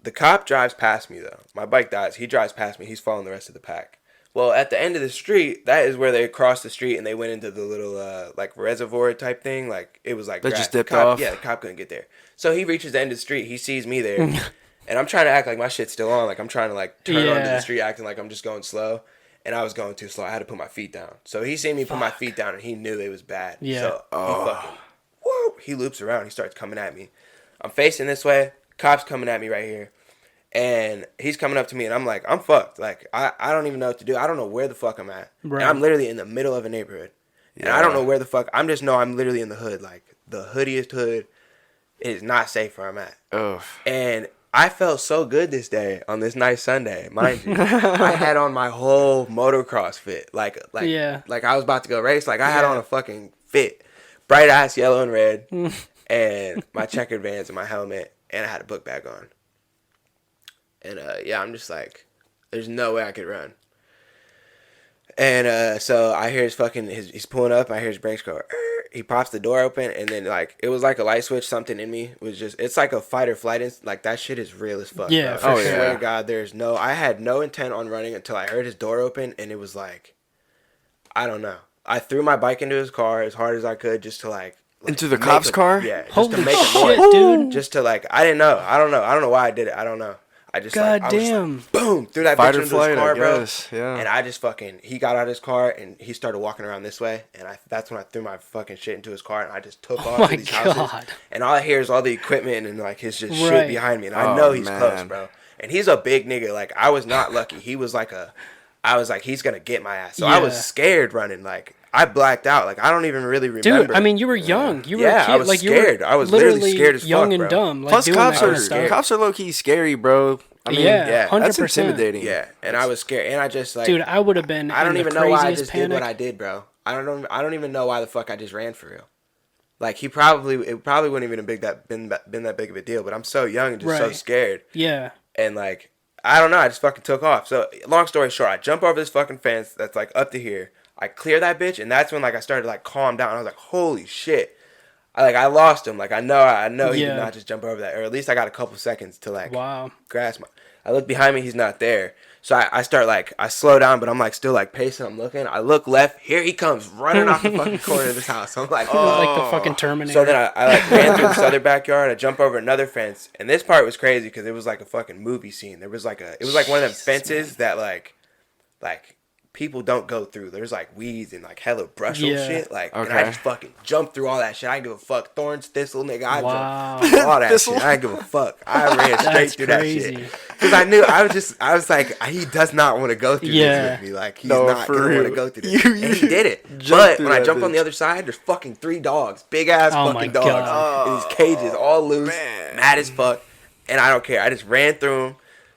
The cop drives past me, though. My bike dies. He drives past me. He's following the rest of the pack. Well, at the end of the street, that is where they crossed the street and they went into the little, like, reservoir type thing. Like, it was like... They just the dipped cop, off? Yeah, the cop couldn't get there. So he reaches the end of the street. He sees me there. And I'm trying to act like my shit's still on. Like, I'm trying to, like, turn onto Yeah. the street acting like I'm just going slow. and I was going too slow. I had to put my feet down. So he seen me put my feet down, and he knew it was bad. Yeah. So he loops around. He starts coming at me. I'm facing this way. Cop's coming at me right here. And he's coming up to me, and I'm like, I'm fucked. Like, I don't even know what to do. I don't know where the fuck I'm at. Right. And I'm literally in the middle of a neighborhood. And I don't know where the fuck. I just know I'm literally in the hood. Like, the hoodiest hood. It is not safe where I'm at. Ugh. And I felt so good this day on this nice Sunday, mind you. I had on my whole motocross fit. Like I was about to go race. Like, I had on a fucking fit. Bright ass yellow and red. And my checkered Vans and my helmet. And I had a book bag on. And, I'm just like, there's no way I could run. And so I hear he's pulling up. I hear his brakes go. He pops the door open, and then like it was like a light switch. Something in me was just. It's like a fight or flight. Like that shit is real as fuck. Yeah, bro. for I sure. swear to God, I had no intent on running until I heard his door open, and it was like, I don't know. I threw my bike into his car as hard as I could, just to like into the cop's car. Yeah, just Holy to make shit, a noise, dude! Just to like, I don't know why I did it. I don't know. I just God I damn. was like, boom, threw that Fight bitch or into flight, his car, I bro. guess. Yeah. And I just he got out of his car and he started walking around this way. And that's when I threw my fucking shit into his car and I just took off my to these houses. God. And all I hear is all the equipment and like his just Right. shit behind me. And I Oh, know he's man. close, bro. And he's a big nigga. Like, I was not lucky. He was like I was like, he's going to get my ass. So I was Yeah. scared running. Like, I blacked out. Like, I don't even really remember. Dude, I mean, you were young. You were a kid. I was like, scared. You were I was literally scared as young fuck, and bro. dumb. Like, Plus, doing cops that kind of stuff. are low key scary, bro. I mean, Yeah, 100%. that's intimidating. Yeah, and I was scared. And I just like, Dude, I would have been. I don't in even the know why I craziest just panic. did what I did, bro. I don't even know why the fuck I just ran for real. Like, it probably wouldn't even have been that big of a deal. But I'm so young and just so Right. scared. Yeah. And like, I don't know. I just fucking took off. So long story short, I jump over this fucking fence that's like up to here. I clear that bitch, and that's when like I started to like calm down. I was like, holy shit. I lost him. Like, I know he Yeah. did not just jump over that, or at least I got a couple seconds to like Wow. grasp my. I look behind me, he's not there. So I start like, I slow down, but I'm like still like pacing. I'm looking. I look left. Here he comes running off the fucking corner of this house. I'm like, oh. Like the fucking Terminator. So then I like ran through this other backyard. I jump over another fence, and this part was crazy because it was like a fucking movie scene. It was like one of them fences that like people don't go through. There's like weeds and like hella brush and Yeah. shit. Like, and Okay. I just fucking jumped through all that shit. I didn't give a fuck. Thorns, thistle, nigga. I Wow. jumped through all that shit. I didn't give a fuck. I ran straight That's through crazy. that shit. Because I knew, I was like, he does not want to go through Yeah. this with me. Like, he's No, not for going to want to real. go through this. And he did it. Jumped But through when I that jumped on bitch. the other side, there's fucking 3 dogs. Big ass Oh fucking my dogs. God. In these cages, all loose, man. mad as fuck. And I don't care. I just ran through them.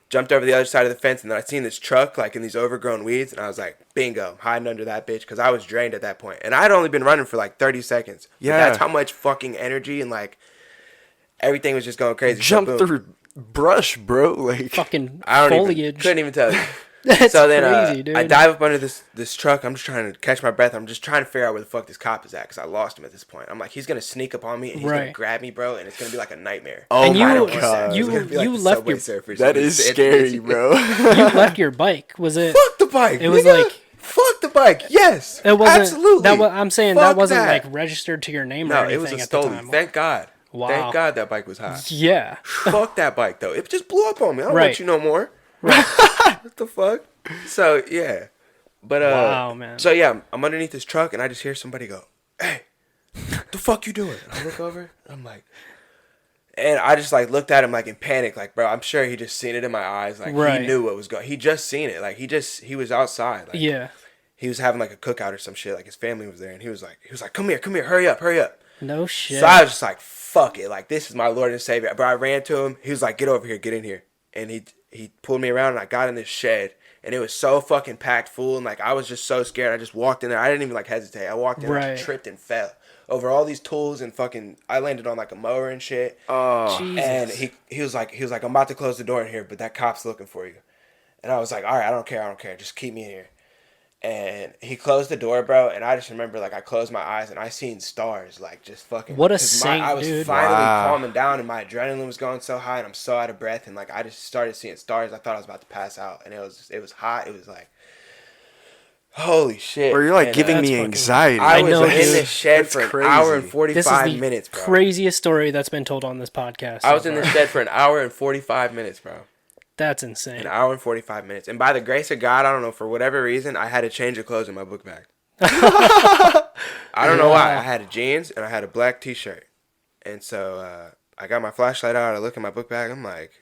Jumped over the other side of the fence, and then I seen this truck like in these overgrown weeds, and I was like, bingo, hiding under that bitch, because I was drained at that point. And I had only been running for like 30 seconds. But Yeah. that's how much fucking energy and like everything was just going crazy. Jump So, boom. through brush, bro. Like, Fucking I don't foliage. couldn't even tell you. That's So then crazy, dude. I dive up under this truck. I'm just trying to catch my breath. I'm just trying to figure out where the fuck this cop is at, because I lost him at this point. I'm like, he's going to sneak up on me, and he's going Right. to grab me, bro, and it's going to be like a nightmare. oh And my you- god, you- It's gonna be like the left Subway your- Surfers. that is It's scary, bro. You left your bike. Was it? Fuck the bike. It was nigga. like- fuck the bike. Yes, It wasn't. absolutely. I'm saying Fuck that wasn't that. like registered to your name No, or anything it was a at the stolen. time. Thank God. Wow. Thank God that bike was hot. Yeah. Fuck that bike though. It just blew up on me. I don't Right. want you no more. What the fuck? So yeah, but Wow, man. So yeah, I'm underneath this truck and I just hear somebody go, "Hey, the fuck you doing?" And I look over. I'm like, and I just like looked at him like in panic, like, bro, I'm sure he just seen it in my eyes, like Right. he knew what was going. He just seen it, like he was outside, like Yeah. he was having like a cookout or some shit, like his family was there, and he was like, come here, hurry up. No shit. So I was just like, fuck it. Like, this is my Lord and Savior. But I ran to him. He was like, get over here. Get in here. And he pulled me around, and I got in this shed. And it was so fucking packed full. And, like, I was just so scared. I just walked in there. I didn't even, like, hesitate. I walked in and I Right. just tripped and fell over all these tools. And fucking, I landed on, like, a mower and shit. Oh, Jesus. And he was like, I'm about to close the door in here, but that cop's looking for you. And I was like, all right, I don't care. Just keep me in here. And he closed the door, bro, and I just remember, like, I closed my eyes, and I seen stars, like, just fucking... What a 'cause saint, I was dude. finally Wow. calming down, and my adrenaline was going so high, and I'm so out of breath, and, like, I just started seeing stars. I thought I was about to pass out, and it was hot. It was, like, holy shit. Bro, you're, like, And, giving that's me fucking- anxiety. I I was know, in dude. this shed That's for an crazy. hour and This is 45 the minutes, bro. craziest story that's been told on this podcast. I was so in far. this shed for an hour and 45 minutes, bro. That's insane. An hour and 45 minutes. And by the grace of God, I don't know, for whatever reason, I had a change of clothes in my book bag. I don't know why. I had a jeans and I had a black t-shirt. And so I got my flashlight out. I look in my book bag. I'm like,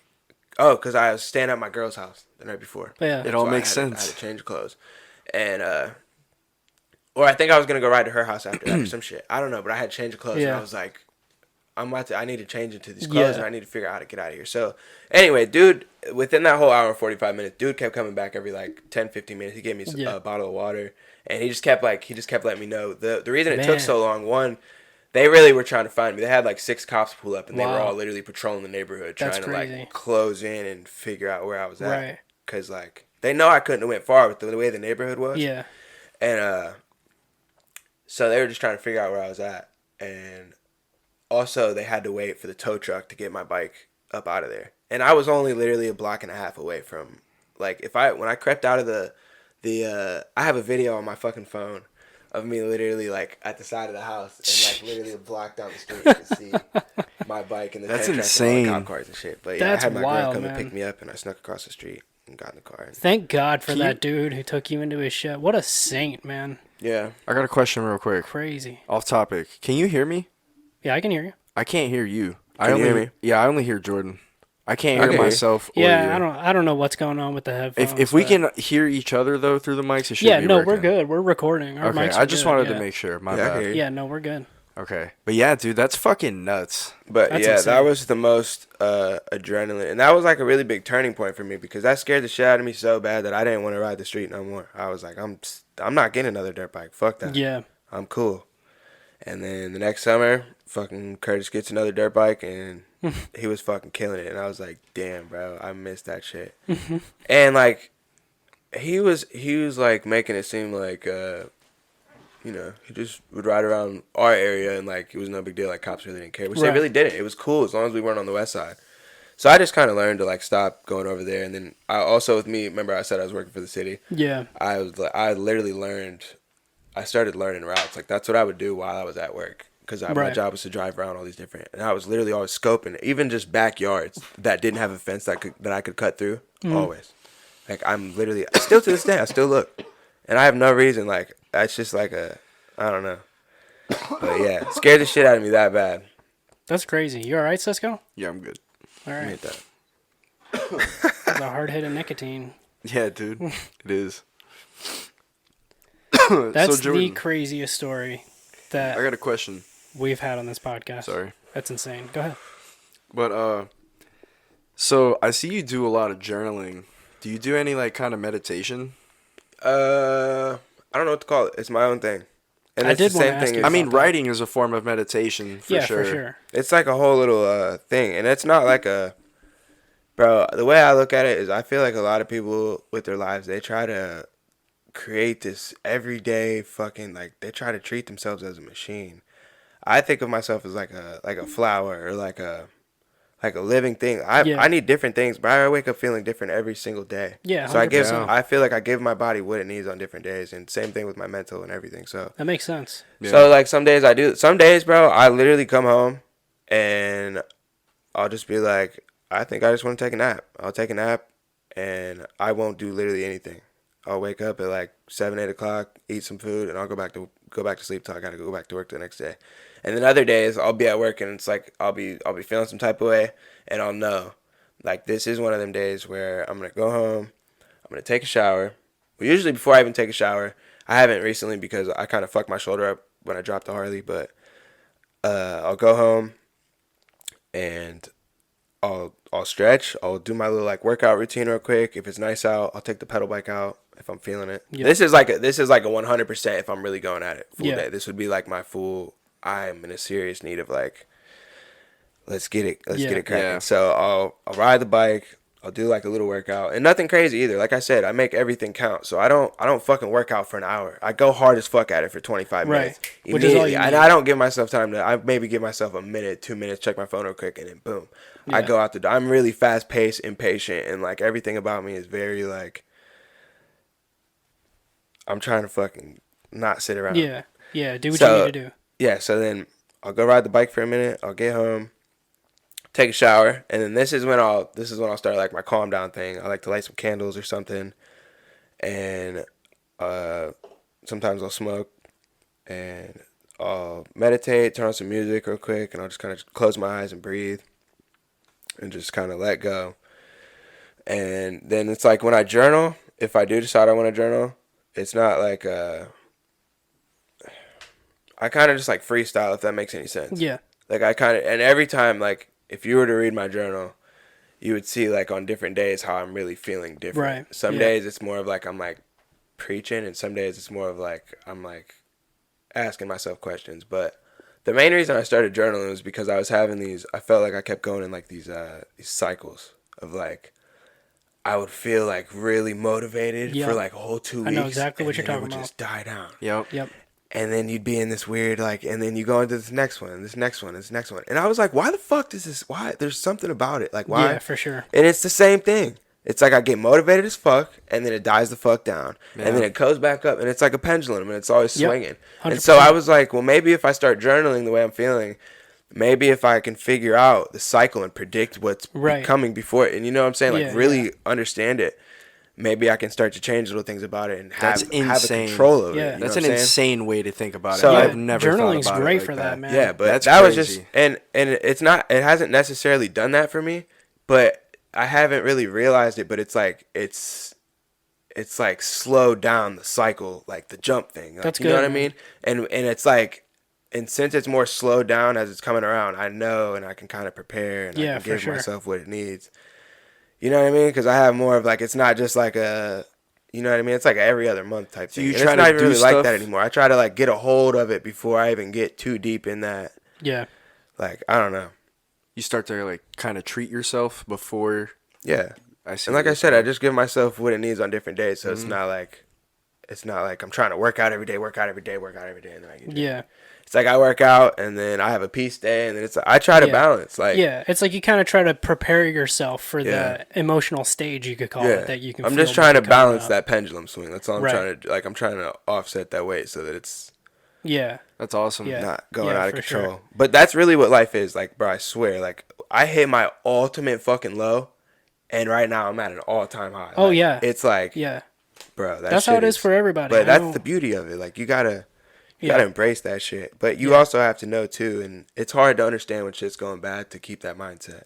oh, because I was staying at my girl's house the night before. Yeah. It all makes sense. I had to change of clothes. And, or I think I was going to go ride to her house after that or some shit. I don't know, but I had to change of clothes. And I was like, I need to change into these clothes and I need to figure out how to get out of here. So anyway, dude, within that whole hour and 45 minutes, dude kept coming back every like 10, 15 minutes. He gave me a bottle of water and he just kept letting me know the reason it took so long. One, they really were trying to find me. They had like 6 cops pull up and they were all literally patrolling the neighborhood trying to like close in and figure out where I was at. Right. Cause like they know I couldn't have went far with the way the neighborhood was. Yeah. And so they were just trying to figure out where I was at. And also, they had to wait for the tow truck to get my bike up out of there. And I was only literally a block and a half away from, like, when I crept out of I have a video on my fucking phone of me literally, like, at the side of the house and, like, literally a block down the street to see my bike and the tow truck and all the cop cars and shit. But yeah, I had my girl come and pick me up and I snuck across the street and got in the car. Thank God for that dude who took you into his shed. What a saint, man. Yeah. I got a question real quick. Crazy. Off topic. Can you hear me? Yeah, I can hear you. I can't hear you. Can you hear me? Yeah, I only hear Jordan. I can't hear myself or you. I don't know what's going on with the headphones. If we can hear each other though through the mics, it should be working. We're good. We're recording. Our mics are I just good, wanted to make sure. My bad. Yeah, no, we're good. Okay. But yeah, dude, that's fucking nuts. But That's yeah, insane. that was the most adrenaline. And that was like a really big turning point for me because that scared the shit out of me so bad that I didn't want to ride the street no more. I was like, I'm not getting another dirt bike. Fuck that. Yeah. I'm cool. And then the next summer, fucking Curtis gets another dirt bike and he was fucking killing it. And I was like, damn, bro, I missed that shit. And like, he was like making it seem like, you know, he just would ride around our area and like it was no big deal. Like cops really didn't care, which they really didn't. It was cool as long as we weren't on the west side. So I just kind of learned to like stop going over there. And then I also with me, remember I said I was working for the city. Yeah. I literally learned. I started learning routes. Like that's what I would do while I was at work because my job was to drive around all these different. And I was literally always scoping, even just backyards that didn't have a fence that I could cut through. Always. Like I'm literally still to this day I still look, and I have no reason. Like that's just like I don't know. But yeah, scared the shit out of me that bad. That's crazy. You all right, Cisco? Yeah, I'm good. All right. Made that. It's a hard hit of nicotine. Yeah, dude. It is. That's so, the craziest story that I got a question. we've had on this podcast. Sorry. That's insane. Go ahead. But so I see you do a lot of journaling. Do you do any like kind of meditation? I don't know what to call it. It's my own thing. And I it's did the wanna same ask thing. you as- I mean, writing is a form of meditation for sure. For sure. It's like a whole little thing, and it's not like bro. The way I look at it is, I feel like a lot of people with their lives, they try to create this everyday fucking like they try to treat themselves as a machine. I think of myself as like a flower or like a living thing. I need different things, but I wake up feeling different every single day. Yeah, So 100%. I feel like I give my body what it needs on different days, and same thing with my mental and everything. So That makes sense. Yeah. so like some days I do. Some days, bro, I literally come home and I'll just be like, I think I just want to take a nap. I'll take a nap and I won't do literally anything. I'll wake up at like 7, 8 o'clock, eat some food, and I'll go back to sleep till I gotta go back to work the next day. And then other days I'll be at work and it's like I'll be feeling some type of way, and I'll know like this is one of them days where I'm gonna go home, I'm gonna take a shower. Well, usually before I even take a shower, I haven't recently because I kind of fucked my shoulder up when I dropped the Harley, but I'll go home and I'll stretch. I'll do my little like workout routine real quick. If it's nice out, I'll take the pedal bike out if I'm feeling it. Yep. This is like a 100% if I'm really going at it full Yeah. day. This would be like my full. I'm in a serious need of like, let's get it cracking. Yeah. So I'll ride the bike. I'll do like a little workout and nothing crazy either. Like I said, I make everything count. So I don't fucking work out for an hour. I go hard as fuck at it for 25 minutes. Which is all you And need. I don't give myself time to. I maybe give myself a minute, 2 minutes, check my phone real quick, and then boom, I go out the door. I'm really fast paced, impatient, and like everything about me is very like. I'm trying to fucking not sit around. Yeah. Do what you need to do. Yeah, so then I'll go ride the bike for a minute. I'll get home, take a shower, and then this is when I'll start like my calm down thing. I like to light some candles or something, and sometimes I'll smoke, and I'll meditate, turn on some music real quick, and I'll just kind of close my eyes and breathe, and just kind of let go. And then it's like when I journal, if I do decide I want to journal, it's not like I kind of just like freestyle, if that makes any sense. Yeah. Like I kind of, and every time, like if you were to read my journal, you would see like on different days how I'm really feeling different. Right. Some days it's more of like I'm like preaching, and some days it's more of like I'm like asking myself questions. But the main reason I started journaling was because I was having these, I felt like I kept going in like these cycles of like, I would feel like really motivated for like a whole 2 weeks. I know exactly what you're talking about. It would just die down. Yep. And then you'd be in this weird, like, and then you go into this next one, this next one, this next one. And I was like, why the fuck does this, why? There's something about it. Like, why? Yeah, for sure. And it's the same thing. It's like I get motivated as fuck, and then it dies the fuck down. Yeah. And then it goes back up, and it's like a pendulum, and it's always swinging. 100%. And so I was like, well, maybe if I start journaling the way I'm feeling, maybe if I can figure out the cycle and predict what's coming before it, and you know what I'm saying? Like, really understand it. Maybe I can start to change little things about it and have a control over it. That's an insane way to think about it. So I've never thought about journaling's great for that, man. Yeah, but that's that crazy. was just, and it's not, it hasn't necessarily done that for me, but I haven't really realized it. But it's like slowed down the cycle, like the jump thing. Like, That's you good. know what I mean? And it's like, and since it's more slowed down as it's coming around, I know, and I can kind of prepare, and I can give myself what it needs. You know what I mean? Because I have more of like, it's not just like a, you know what I mean? It's like every other month type thing. You And try it's not to even do really like stuff- that anymore. I try to like get a hold of it before I even get too deep in that. Yeah. Like, I don't know. You start to like kind of treat yourself before. Yeah. I see. And like I said, I just give myself what it needs on different days. So it's not like I'm trying to work out every day, and then I can do it. It's like I work out, and then I have a peace day, and then it's like, I try to balance. Like, it's like you kind of try to prepare yourself for the emotional stage, you could call it, that you can. I'm just trying to balance that pendulum swing. That's all I'm trying to, like, I'm trying to offset that weight so that it's that's awesome. Not going out of control. Sure. But that's really what life is. Like, bro, I swear, like, I hit my ultimate fucking low, and right now I'm at an all-time high. Oh, like, yeah. It's like, bro, that's how it is for everybody. But that's the beauty of it. Like, you gotta embrace that shit. But you also have to know too, and it's hard to understand when shit's going bad to keep that mindset.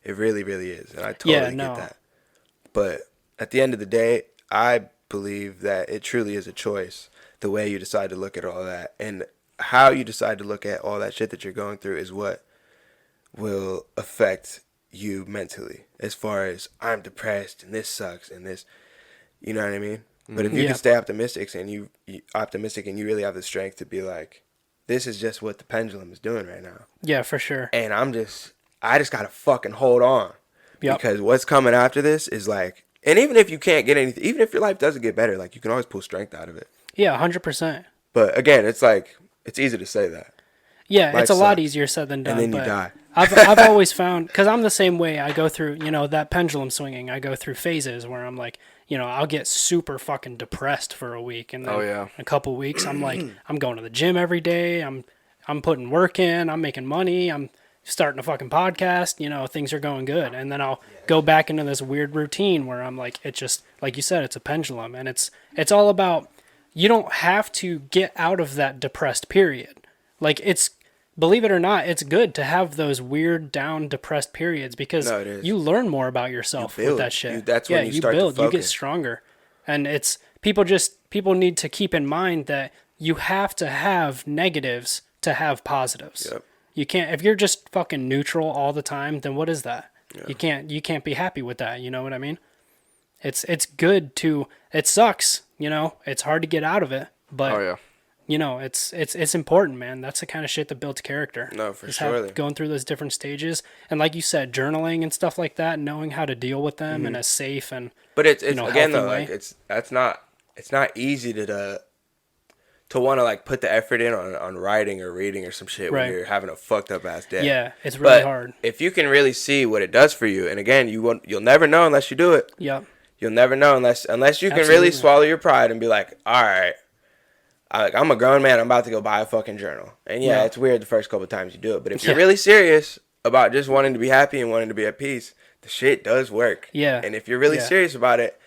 It really, really is. And I totally get that. But at the end of the day, I believe that it truly is a choice, the way you decide to look at all that. And how you decide to look at all that shit that you're going through is what will affect you mentally. As far as, I'm depressed and this sucks and this, you know what I mean? But if you can stay optimistic and you really have the strength to be like, this is just what the pendulum is doing right now. Yeah, for sure. And I just gotta fucking hold on. Yep. Because what's coming after this is like, and even if you can't get anything, even if your life doesn't get better, like, you can always pull strength out of it. Yeah, 100%. But again, it's like, it's easy to say that. Yeah, life it's a lot easier said than done. And then you die. I've always found, because I'm the same way. I go through, that pendulum swinging. I go through phases where I'm like, I'll get super fucking depressed for a week, and then a couple weeks I'm like, I'm going to the gym every day. I'm putting work in. I'm making money. I'm starting a fucking podcast. Things are going good, and then I'll go back into this weird routine where I'm like, it's just like you said, it's a pendulum, and it's all about, you don't have to get out of that depressed period. Like, it's, believe it or not, it's good to have those weird, down, depressed periods, because you learn more about yourself with that shit. That's when you start to focus. You get stronger. And it's, people need to keep in mind that you have to have negatives to have positives. Yep. You can't, if you're just fucking neutral all the time, then what is that? Yeah. You can't be happy with that. You know what I mean? It's good to, it sucks, it's hard to get out of it, but it's important, man. That's the kind of shit that builds character. No, for sure. Going through those different stages, and like you said, journaling and stuff like that, knowing how to deal with them in a safe and it's again though, like, it's not easy to want to like put the effort in on writing or reading or some shit when you're having a fucked up ass day. Yeah, it's really hard. If you can really see what it does for you, and again, you'll never know unless you do it. Yep. You'll never know unless you can really swallow your pride and be like, all right, I'm a grown man. I'm about to go buy a fucking journal. And it's weird the first couple of times you do it. But if you're really serious, about just wanting to be happy and wanting to be at peace, the shit does work. Yeah. And if you're really serious about it,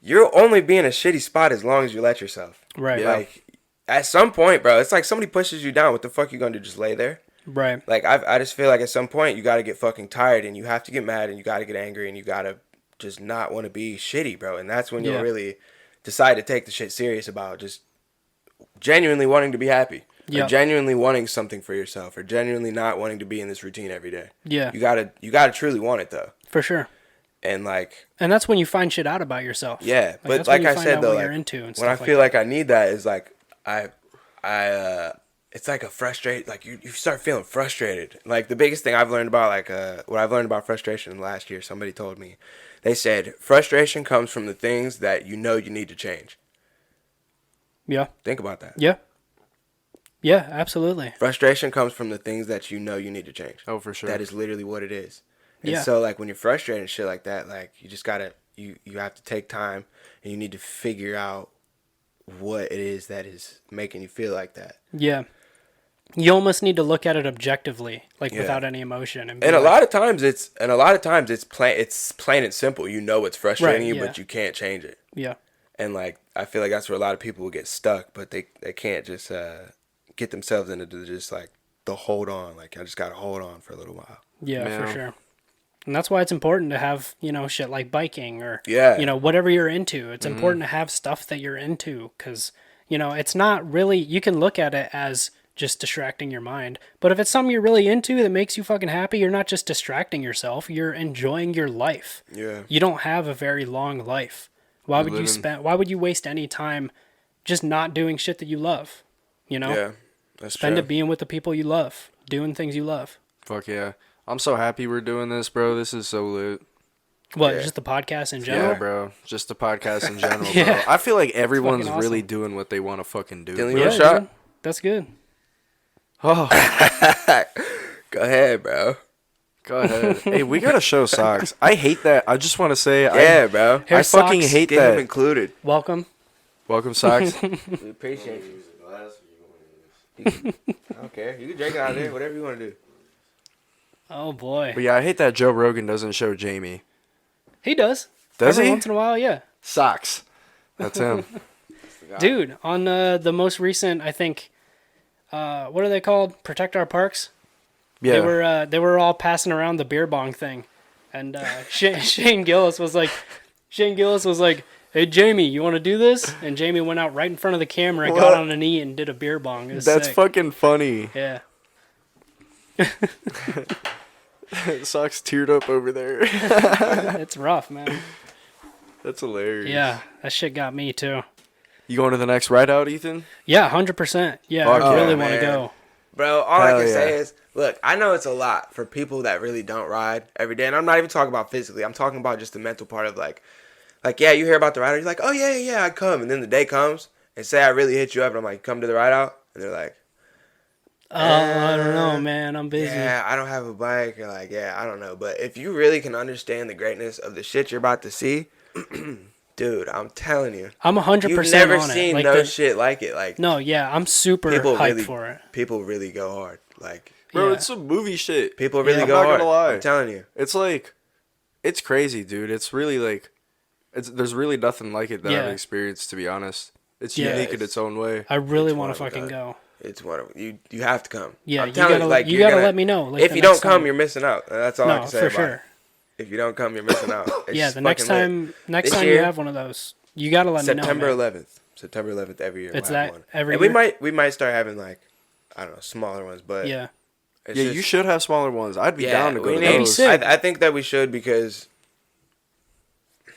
you'll only be in a shitty spot as long as you let yourself. Right. Yeah. Like, at some point, bro, it's like somebody pushes you down. What the fuck you gonna do? Just lay there? Right. Like, I just feel like at some point you gotta get fucking tired and you have to get mad and you gotta get angry and you gotta just not want to be shitty, bro. And that's when you'll really decide to take the shit serious about just genuinely wanting to be happy. Or genuinely wanting something for yourself, or genuinely not wanting to be in this routine every day. Yeah. You gotta truly want it though. For sure. And like, and that's when you find shit out about yourself. Yeah, but like I said though, like, when I feel like I need that is like it's like a frustrate. Like you start feeling frustrated. Like the biggest thing I've learned about what I've learned about frustration last year. Somebody told me, they said frustration comes from the things that you know you need to change. Yeah. Think about that. Yeah. Yeah, absolutely. Frustration comes from the things that you know you need to change. Oh, for sure. That is literally what it is. And so, like, when you're frustrated and shit like that, like, you just gotta, you have to take time and you need to figure out what it is that is making you feel like that. Yeah. You almost need to look at it objectively, like, without any emotion. And a lot of times it's plain and simple. You know what's frustrating you, but you can't change it. Yeah. And, like, I feel like that's where a lot of people will get stuck, but they can't just, get themselves into just like the hold on. Like, I just gotta hold on for a little while. Yeah, for sure. And that's why it's important to have, shit like biking or, whatever you're into. It's important to have stuff that you're into because, it's not really, you can look at it as just distracting your mind. But if it's something you're really into that makes you fucking happy, you're not just distracting yourself, you're enjoying your life. Yeah. You don't have a very long life. Why would you waste any time just not doing shit that you love? Yeah. Spend it being with the people you love, doing things you love. Fuck yeah. I'm so happy we're doing this, bro. This is so lit. What, just the podcast in general? Yeah, bro. Just the podcast in general, bro. I feel like everyone's awesome. really doing what they want to fucking do. Dylan, you want a shot? Dude, that's good. Oh. Go ahead, bro. Go ahead. Hey, we gotta show socks. I hate that. I just want to say, bro. I fucking hate Get that. him included. Welcome, socks. We appreciate you. I don't care. You can drink it out there, whatever you want to do. Oh boy. But yeah, I hate that Joe Rogan doesn't show Jamie. He does. Does Every he? once in a while, yeah. Socks. That's him. Dude, on the most recent, I think, what are they called? Protect Our Parks. Yeah. They were all passing around the beer bong thing, and Shane Gillis was like, "Hey Jamie, you want to do this?" And Jamie went out right in front of the camera, got on a knee, and did a beer bong. It was That's sick. fucking funny. Yeah. Socks teared up over there. It's rough, man. That's hilarious. Yeah, that shit got me too. You going to the next ride out, Ethan? Yeah, 100%. Yeah, Fuck I really yeah, want to man. go. Bro, all I Hell can yeah. say is, look, I know it's a lot for people that really don't ride every day. And I'm not even talking about physically. I'm talking about just the mental part of like, yeah, you hear about the ride out. You're like, oh, yeah, I'd come. And then the day comes and say I really hit you up. And I'm like, come to the ride out. And they're like, I don't know, man. I'm busy. yeah, I don't have a bike. Or like, yeah, I don't know. But if you really can understand the greatness of the shit you're about to see, dude, I'm telling you. I'm 100% You've never on seen it. Like no shit like it. Like, no, yeah, I'm super hyped for it. People really go hard. Like, Bro, Yeah. it's some movie shit. people really I'm go not hard. gonna lie. I'm telling you. It's like, it's crazy, dude. It's really like, there's really nothing like it that Yeah. I've experienced, to be honest. It's Yeah. unique in its own way. I really want one to of a fucking kind. go. It's one of you. You have to come. Yeah, I'm you telling gotta, like, you you're gotta gonna- let me know. Like, if the you don't next come, time. you're missing out. That's all I No, can say for about sure. it. If you don't come, you're missing out. It's Yeah, just the next fucking lit. time, This you year, have one of those, you gotta let me know. September man. 11th. September 11th every year. It's we'll have that one. every and year? we might start having like, I don't know, smaller ones, but Yeah. it's Yeah, just- you should have smaller ones. I'd be Yeah, down to go we to need- those sick. I think that we should because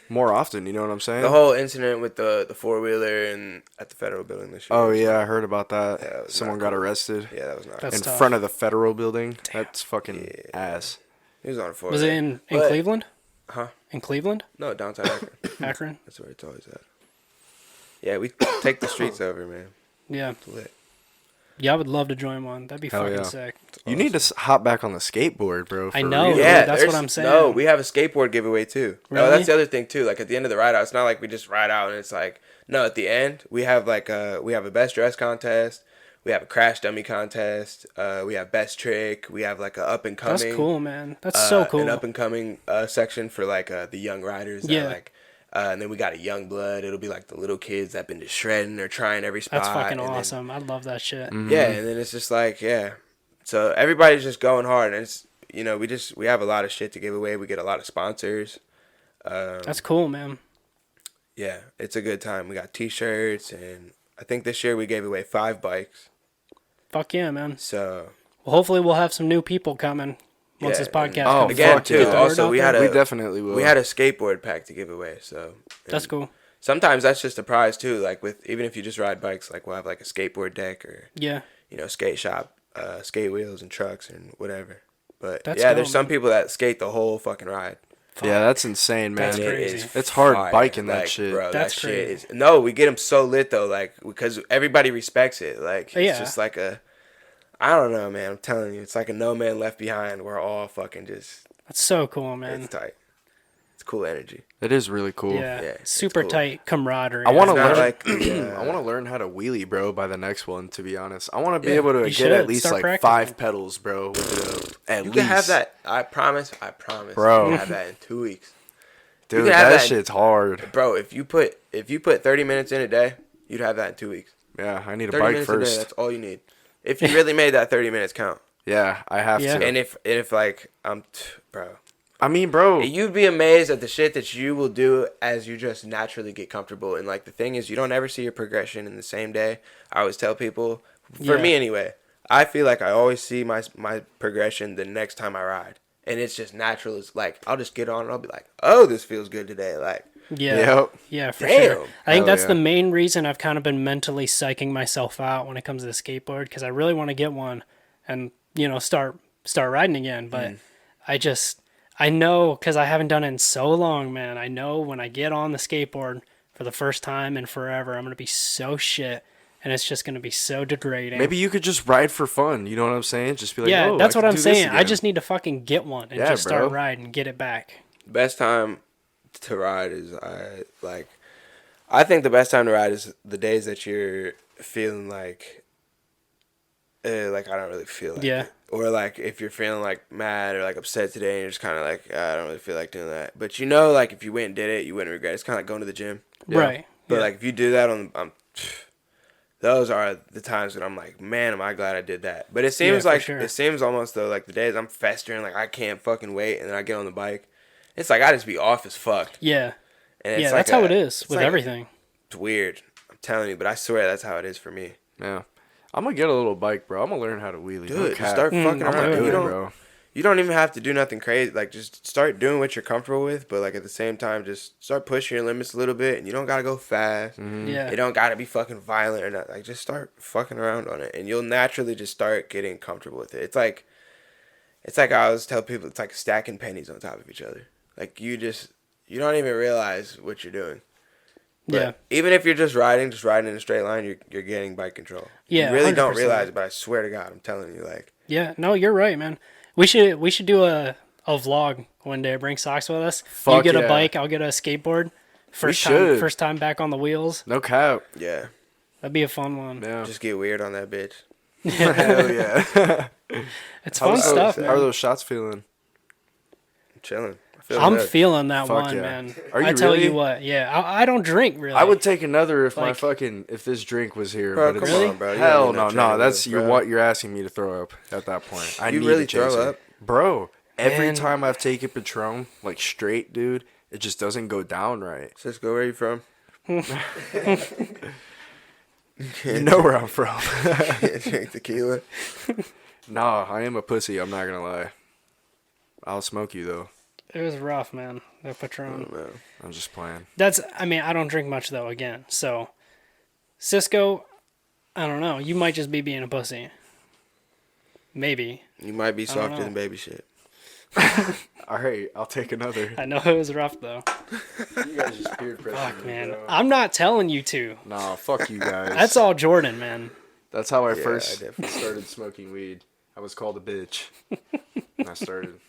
more often. You know what I'm saying? the whole incident with the 4-wheeler and at the federal building this year. Oh yeah, I heard about that. Yeah, that was Someone not got cool. arrested Yeah, that was not. That's in tough. front of the federal building. That's fucking ass. He was on a 4-wheeler. Was it in But- Cleveland? Huh? In Cleveland? No, downtown Akron. Akron? That's where it's always at. Yeah, we take the streets over, man. Yeah. It's lit. Yeah, I would love to join one. That'd be Hell fucking yeah. sick. You need to hop back on the skateboard, bro. I for know. real. Yeah, Yeah, that's what there's- I'm saying. No, we have a skateboard giveaway too. No, Really? that's the other thing too. Like at the end of the ride out, it's not like we just ride out and it's like no. At the end, we have like we have a best dress contest. We have a crash dummy contest. We have best trick. We have like a up and coming. That's cool, man. That's so cool. An up and coming section for like the young riders. That, Yeah. like, and then we got a young blood. It'll be like the little kids that been just shredding. They're trying every spot. That's fucking and awesome. I love that shit. Mm-hmm. Yeah, and then it's just like, yeah. So everybody's just going hard, and it's, you know, we have a lot of shit to give away. We get a lot of sponsors. That's cool, man. Yeah, it's a good time. We got T-shirts, and I think this year we gave away 5 bikes. Fuck yeah, man. So Well, hopefully we'll have some new people coming once Yeah, this podcast and- comes again out. too. Get the word Also, out we there. had We definitely will. we had a skateboard pack to give away. So That's cool. Sometimes that's just a prize too. Like with even if you just ride bikes, like we'll have like a skateboard deck or Yeah. you know skate shop, skate wheels and trucks and whatever. But That's yeah, dope, there's some man. people that skate the whole fucking ride. Yeah, that's insane, man. That's And it crazy. is It's hard fire. biking that Like, shit. bro. That's that shit crazy. is no. We get them so lit though, like because everybody respects it. Like it's Yeah. just like a, I don't know, man. I'm telling you, it's like a no man left behind. We're all fucking just. That's so cool, man. It's tight. It's cool energy. It is really cool. Yeah. Yeah, it's Super cool. tight camaraderie. I want to It's not learn. like I want to learn how to wheelie, bro. By the next one, to be honest, I want to be Yeah, able to you get should. at least Start like practicing. 5 pedals, bro. With at You least. can have that. I promise. Bro. You can have that in 2 weeks. dude. can have That that- shit's hard. Bro, if you put 30 minutes in a day, you'd have that in 2 weeks. Yeah, I need a 30 bike minutes a day, first. that's all you need. If you really made that 30 minutes count. Yeah, I have Yeah. to. And if like bro, I mean, bro. you'd be amazed at the shit that you will do as you just naturally get comfortable. And like the thing is, you don't ever see your progression in the same day. I always tell people, for Yeah. me anyway, I feel like I always see my progression the next time I ride. And it's just natural. It's like I'll just get on and I'll be like, oh, this feels good today. Like, Yeah. Yep. Yeah, for Damn. sure. I think Hell that's yeah. the main reason I've kind of been mentally psyching myself out when it comes to the skateboard because I really want to get one and, you know, start riding again. But I know because I haven't done it in so long, man. I know when I get on the skateboard for the first time in forever, I'm going to be so shit and it's just going to be so degrading. Maybe you could just ride for fun. You know what I'm saying? Just be like, yeah, oh, that's I what can I'm do this saying. I again. just need to fucking get one and Yeah, just start bro. riding and get it back. best time to ride is I think the best time to ride is the days that you're feeling like I don't really feel like Yeah. it. Or like if you're feeling like mad or like upset today and you're just kind of like I don't really feel like doing that. But you know, like if you went and did it, you wouldn't regret it. It's kind of like going to the gym. Right. But Yeah. like if you do that those are the times when I'm like, man, am I glad I did that. But it seems for like sure. it seems almost though like the days I'm festering, like I can't fucking wait, and then I get on the bike. It's like I just be off as fuck. Yeah. And it's Yeah, like that's how it is with like everything. It's weird. I'm telling you, but I swear that's how it is for me. Yeah. I'm gonna get a little bike, bro. I'm gonna learn how to wheelie. Do No it. Just cap. start fucking I'm gonna around. do You it, don't, bro. you don't even have to do nothing crazy. Like just start doing what you're comfortable with, but like at the same time, just start pushing your limits a little bit. And you don't gotta go fast. Yeah. You don't gotta be fucking violent or not. Like just start fucking around on it, and you'll naturally just start getting comfortable with it. It's like I always tell people, it's like stacking pennies on top of each other. Like you don't even realize what you're doing. But Yeah. even if you're just riding in a straight line, you're getting bike control. Yeah, You really don't 100%. realize it, but I swear to God, I'm telling you, like. Yeah, no, you're right, man. We should do a vlog one day. Bring socks with us. You Fuck get a yeah. bike, I'll get a skateboard. should. First time back on the wheels. No cap. Yeah, That'd be a fun one. Yeah. just get weird on that bitch. Hell yeah. It's fun How's stuff, How are man. those shots feeling? I'm chilling. I feel I'm good. feeling that Fuck one, yeah. man. Are you I tell really? you what, yeah. I don't drink really. I would take another if Like- if this drink was here. Bro, but it's come on, bro. You hell don't need no, no no. drink That's with us, bro. what you're asking me to throw up at that point. I You need really to chase throw it. up? Bro. Every Man. time I've taken Patron, like straight, dude, it just doesn't go down right. Cisco, where you from? You know where I'm from. Drink tequila. Nah, I am a pussy. I'm not gonna lie. I'll smoke you though. It was rough, man. The Patron. No. I'm just playing. I don't drink much though. Again, so Cisco, I don't know. You might just be being a pussy. Maybe. You might be don't softer know. than baby shit. All right, I'll take another. I know it was rough though. You guys just peer pressure Fuck, me, man. bro. I'm not telling you to. Nah, fuck you guys. That's all Jordan, man. That's how I Yeah, first I definitely- started smoking weed. I was called a bitch. And I started.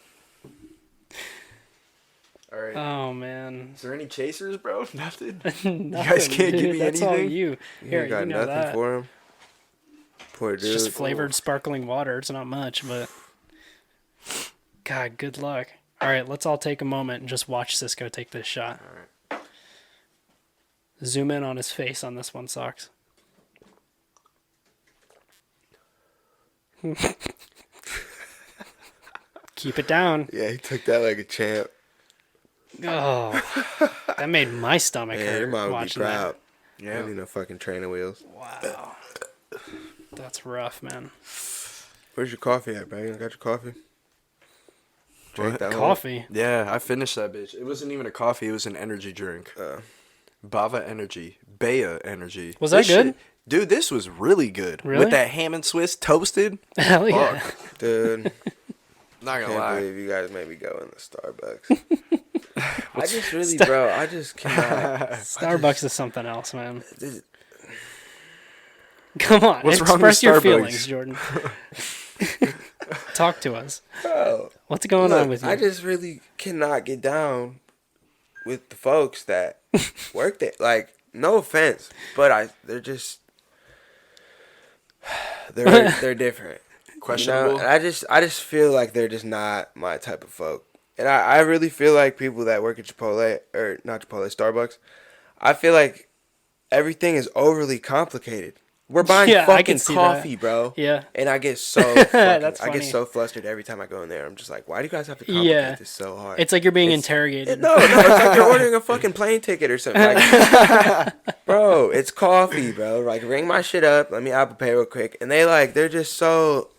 All right. Oh man. Is there any chasers, bro? Nothing. Nothing, guys can't give dude. me That's all anything? you. You Here, ain't got you know nothing that. for him. Poor dude. It's just flavored sparkling water. It's not much, but God, good luck. All right, let's all take a moment and just watch Cisco take this shot. All right. Zoom in on his face on this one, Socks. Keep it down. Yeah, he took that like a champ. Oh, that made my stomach Yeah, hurt your mom would be watching proud. that. Yeah. You need no fucking training wheels. Wow. That's rough, man. Where's your coffee at, bro? You got your coffee? Drink What? that Coffee. Yeah, I finished that bitch. It wasn't even a coffee. It was an energy drink. Bava Energy. Bea Energy. Was that This good? shit- dude, this was really good. Really? With that ham and Swiss toasted. Hell yeah. Fuck. one? Dude, Not gonna can't lie. believe you guys made me go in the Starbucks. I just really, bro, I just cannot. Starbucks is something else, man. This- Come on, What's wrong with express your Starbucks? feelings, Jordan. Talk to us. Bro, What's going on with you? I just really cannot get down with the folks that work there. Like, no offense, but they're just they're different. Questionable. You know? And I just feel like they're just not my type of folk. And I really feel like people that work at Chipotle, or not Chipotle, Starbucks, I feel like everything is overly complicated. We're buying Yeah, I can fucking see coffee, that. bro. Yeah. And I get so fucking, That's I get funny. so flustered every time I go in there. I'm just like, why do you guys have to complicate Yeah. this so hard? It's like you're being interrogated. No, it's like you're ordering a fucking plane ticket or something. Like, bro, it's coffee, bro. Like, ring my shit up. Let me Apple Pay real quick. And they're just so,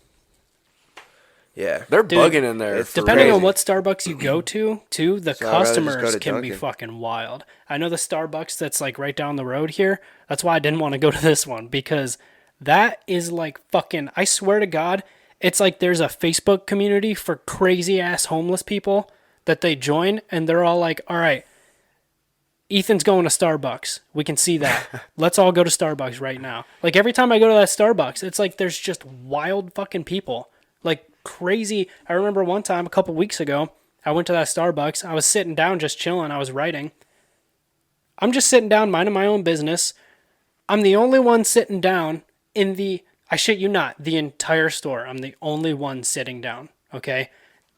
yeah. They're Dude, bugging in there. it's for Depending real. on what Starbucks you go to, too, the So I'd rather just go customers to can be Dunkin'. fucking wild. I know the Starbucks that's like right down the road here. That's why I didn't want to go to this one, because that is like fucking, I swear to God, it's like there's a Facebook community for crazy ass homeless people that they join, and they're all like, all right, Ethan's going to Starbucks. We can see that. Let's all go to Starbucks right now. Like every time I go to that Starbucks, it's like there's just wild fucking people. Like crazy. I remember one time a couple weeks ago, I went to that Starbucks. I was sitting down just chilling. I was writing. I'm just sitting down minding my own business. I'm the only one sitting down in the, I shit you not, the entire store. I'm the only one sitting down. Okay.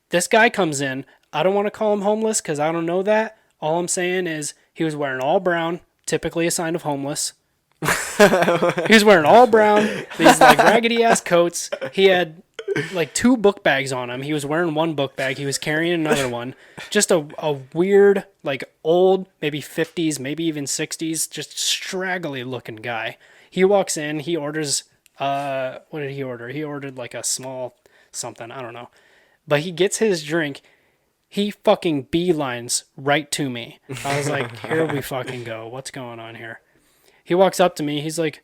This guy comes in. I don't want to call him homeless because I don't know that. All I'm saying is he was wearing all brown, typically a sign of homeless. He was wearing all brown, these like raggedy ass coats. He had like 2 book bags on him. He was wearing one book bag. He was carrying another one. Just a weird, like old, maybe 50s, maybe even 60s, just straggly looking guy. He walks in, he orders, what did he order? He ordered like a small something, I don't know. But he gets his drink. He fucking beelines right to me. I was like, here we fucking go. What's going on here? He walks up to me. He's like,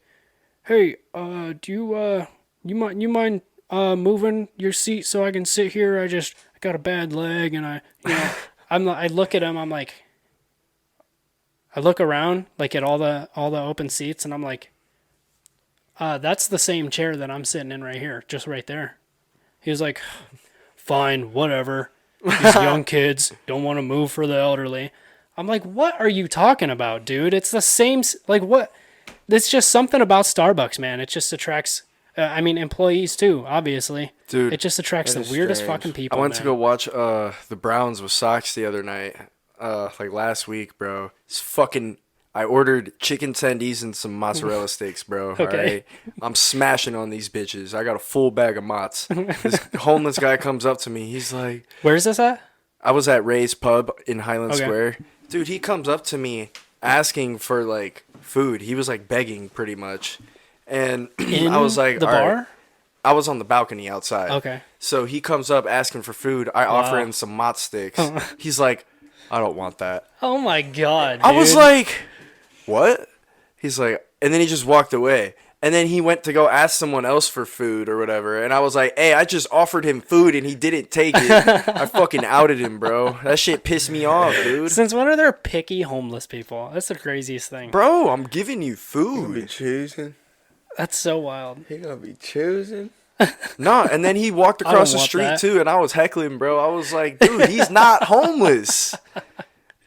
hey, do you mind moving your seat so I can sit here? I got a bad leg, and I look at him. I'm like, I look around like at all the open seats, and I'm like, that's the same chair that I'm sitting in right here, just right there. He was like, fine, whatever. These young kids don't want to move for the elderly. I'm like, what are you talking about, dude? It's the same, like what? It's just something about Starbucks, man. It just attracts, employees too, obviously. Dude, it just attracts the that is weirdest strange. fucking people, I went to man. go watch the Browns with Sox the other night, like last week, bro. It's fucking. I ordered chicken tendies and some mozzarella sticks, bro. Okay. All right? I'm smashing on these bitches. I got a full bag of mozz. This homeless guy comes up to me. He's like, Where's this at? I was at Ray's Pub in Highland Okay. Square. Dude, he comes up to me asking for like food. He was like begging pretty much. And In I was like, the all right. bar? I was on the balcony outside. Okay. So he comes up asking for food. I offer him some mozz sticks. He's like, I don't want that. Oh my god, dude. I was like, what? He's like, and then he just walked away. And then he went to go ask someone else for food or whatever. And I was like, hey, I just offered him food and he didn't take it. I fucking outed him, bro. That shit pissed me off, dude. Since when are there picky homeless people? That's the craziest thing. Bro, I'm giving you He gonna be food. choosing. That's so wild. He gonna be choosing. No, and then he walked I across don't the want street that. too, and I was heckling, bro. I was like, dude, he's not homeless.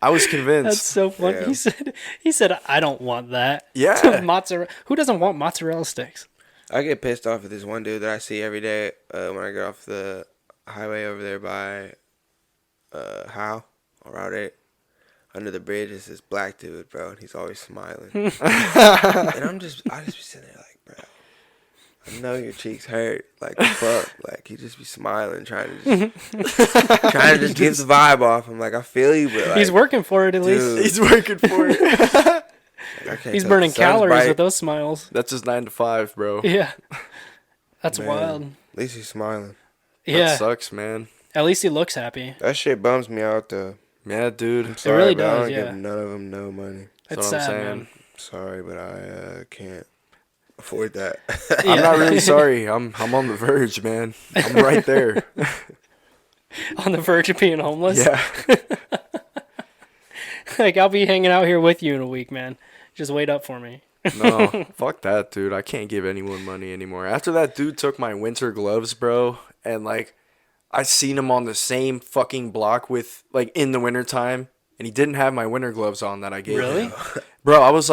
I was convinced. That's so funny. Yeah. He said, I don't want that. Yeah. Mozzarella. Who doesn't want mozzarella sticks? I get pissed off at this one dude that I see every day when I get off the highway over there by Howe on Route 8. Under the bridge is this black dude, bro, and he's always smiling. And I just be sitting there like, bro, I know your cheeks hurt. Like, fuck. Like, he just be smiling, trying to just give the vibe off. I'm like, I feel you, but like, he's working for it at least. He's working for it. He's burning calories with those smiles. That's his 9 to 5, bro. Yeah. That's Man, wild. At least he's smiling. Yeah. That sucks, man. At least he looks happy. That shit bums me out, though. Yeah, dude. I'm sorry, really but I does, don't yeah. give none of them no money. It's That's what I'm sad, saying. man. Sorry, but I can't afford that. I'm not really sorry. I'm on the verge, man. I'm right there. On the verge of being homeless? Yeah. Like, I'll be hanging out here with you in a week, man. Just wait up for me. No, fuck that, dude. I can't give anyone money anymore. After that dude took my winter gloves, bro, and like I seen him on the same fucking block with like in the wintertime, and he didn't have my winter gloves on that I gave Really? him. Bro, I was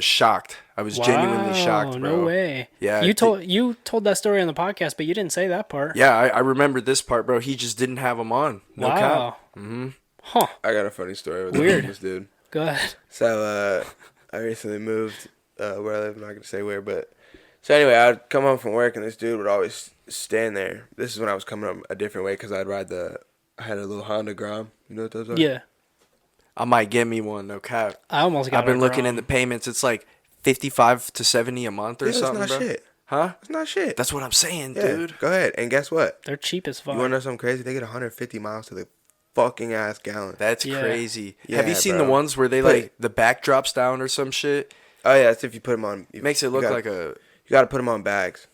shocked. I was genuinely shocked, bro. No way. Yeah. You told that story on the podcast, but you didn't say that part. Yeah, I remembered this part, bro. He just didn't have them on. No Wow. cap. Mm-hmm. Huh. I got a funny story with Weird. this dude. Go ahead. So, I recently moved where I live. I'm not going to say where, but... So, anyway, I'd come home from work, and this dude would always stand there. This is when I was coming up a different way, because I had a little Honda Grom. You know what those are? Yeah. I might get me one, no cap. I almost got I've been a looking Grom. in the payments. It's like 55 to 70 a month or Yeah, something, that's not bro. shit. Huh? It's not shit. That's what I'm saying, Yeah, dude. go ahead. And guess what? They're cheap as fuck. You want to know something crazy? They get 150 miles to the fucking ass gallon. That's Yeah. crazy. Yeah, Have you seen bro. the ones where they But- like the back drops down or some shit? Oh, yeah, that's if you put them on... It makes it look like a You got to put them on bags.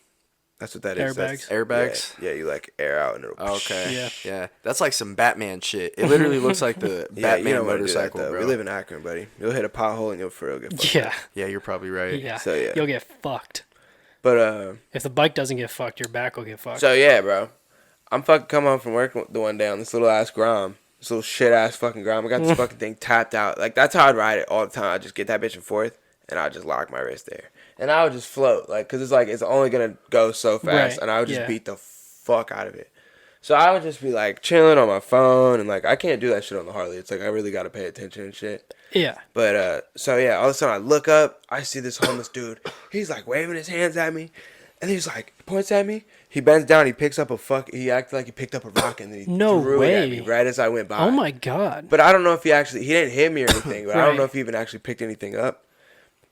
That's what that is. Airbags? airbags. Yeah, you like air out and it'll... Oh, okay. Yeah. Yeah. That's like some Batman shit. It literally looks like the Yeah, you Batman don't want to do that, motorcycle, though. bro. We live in Akron, buddy. You'll hit a pothole and you'll for real get fucked. Yeah. Yeah, you're probably right. Yeah. So, yeah. You'll get fucked. But, If the bike doesn't get fucked, your back will get fucked. so yeah, bro. I'm fucking coming home from work the one day on this little ass Grom. This little shit ass fucking Grom. I got this fucking thing tapped out. Like, that's how I'd ride it all the time. I'd just get that bitch and forth, and I'd just lock my wrist there. And I would just float, like, because it's like, it's only going to go so fast, Right, and I would just yeah. beat the fuck out of it. So I would just be, like, chilling on my phone, and, like, I can't do that shit on the Harley. It's like, I really got to pay attention and shit. Yeah. But, so yeah, all of a sudden I look up, I see this homeless dude. He's, like, waving his hands at me, and he's, like, points at me. He bends down, he picks up he acted like he picked up a rock, and then he No threw it at way. me right as I went by. Oh my god. But I don't know if he didn't hit me or anything, but I Right. don't know if he even actually picked anything up.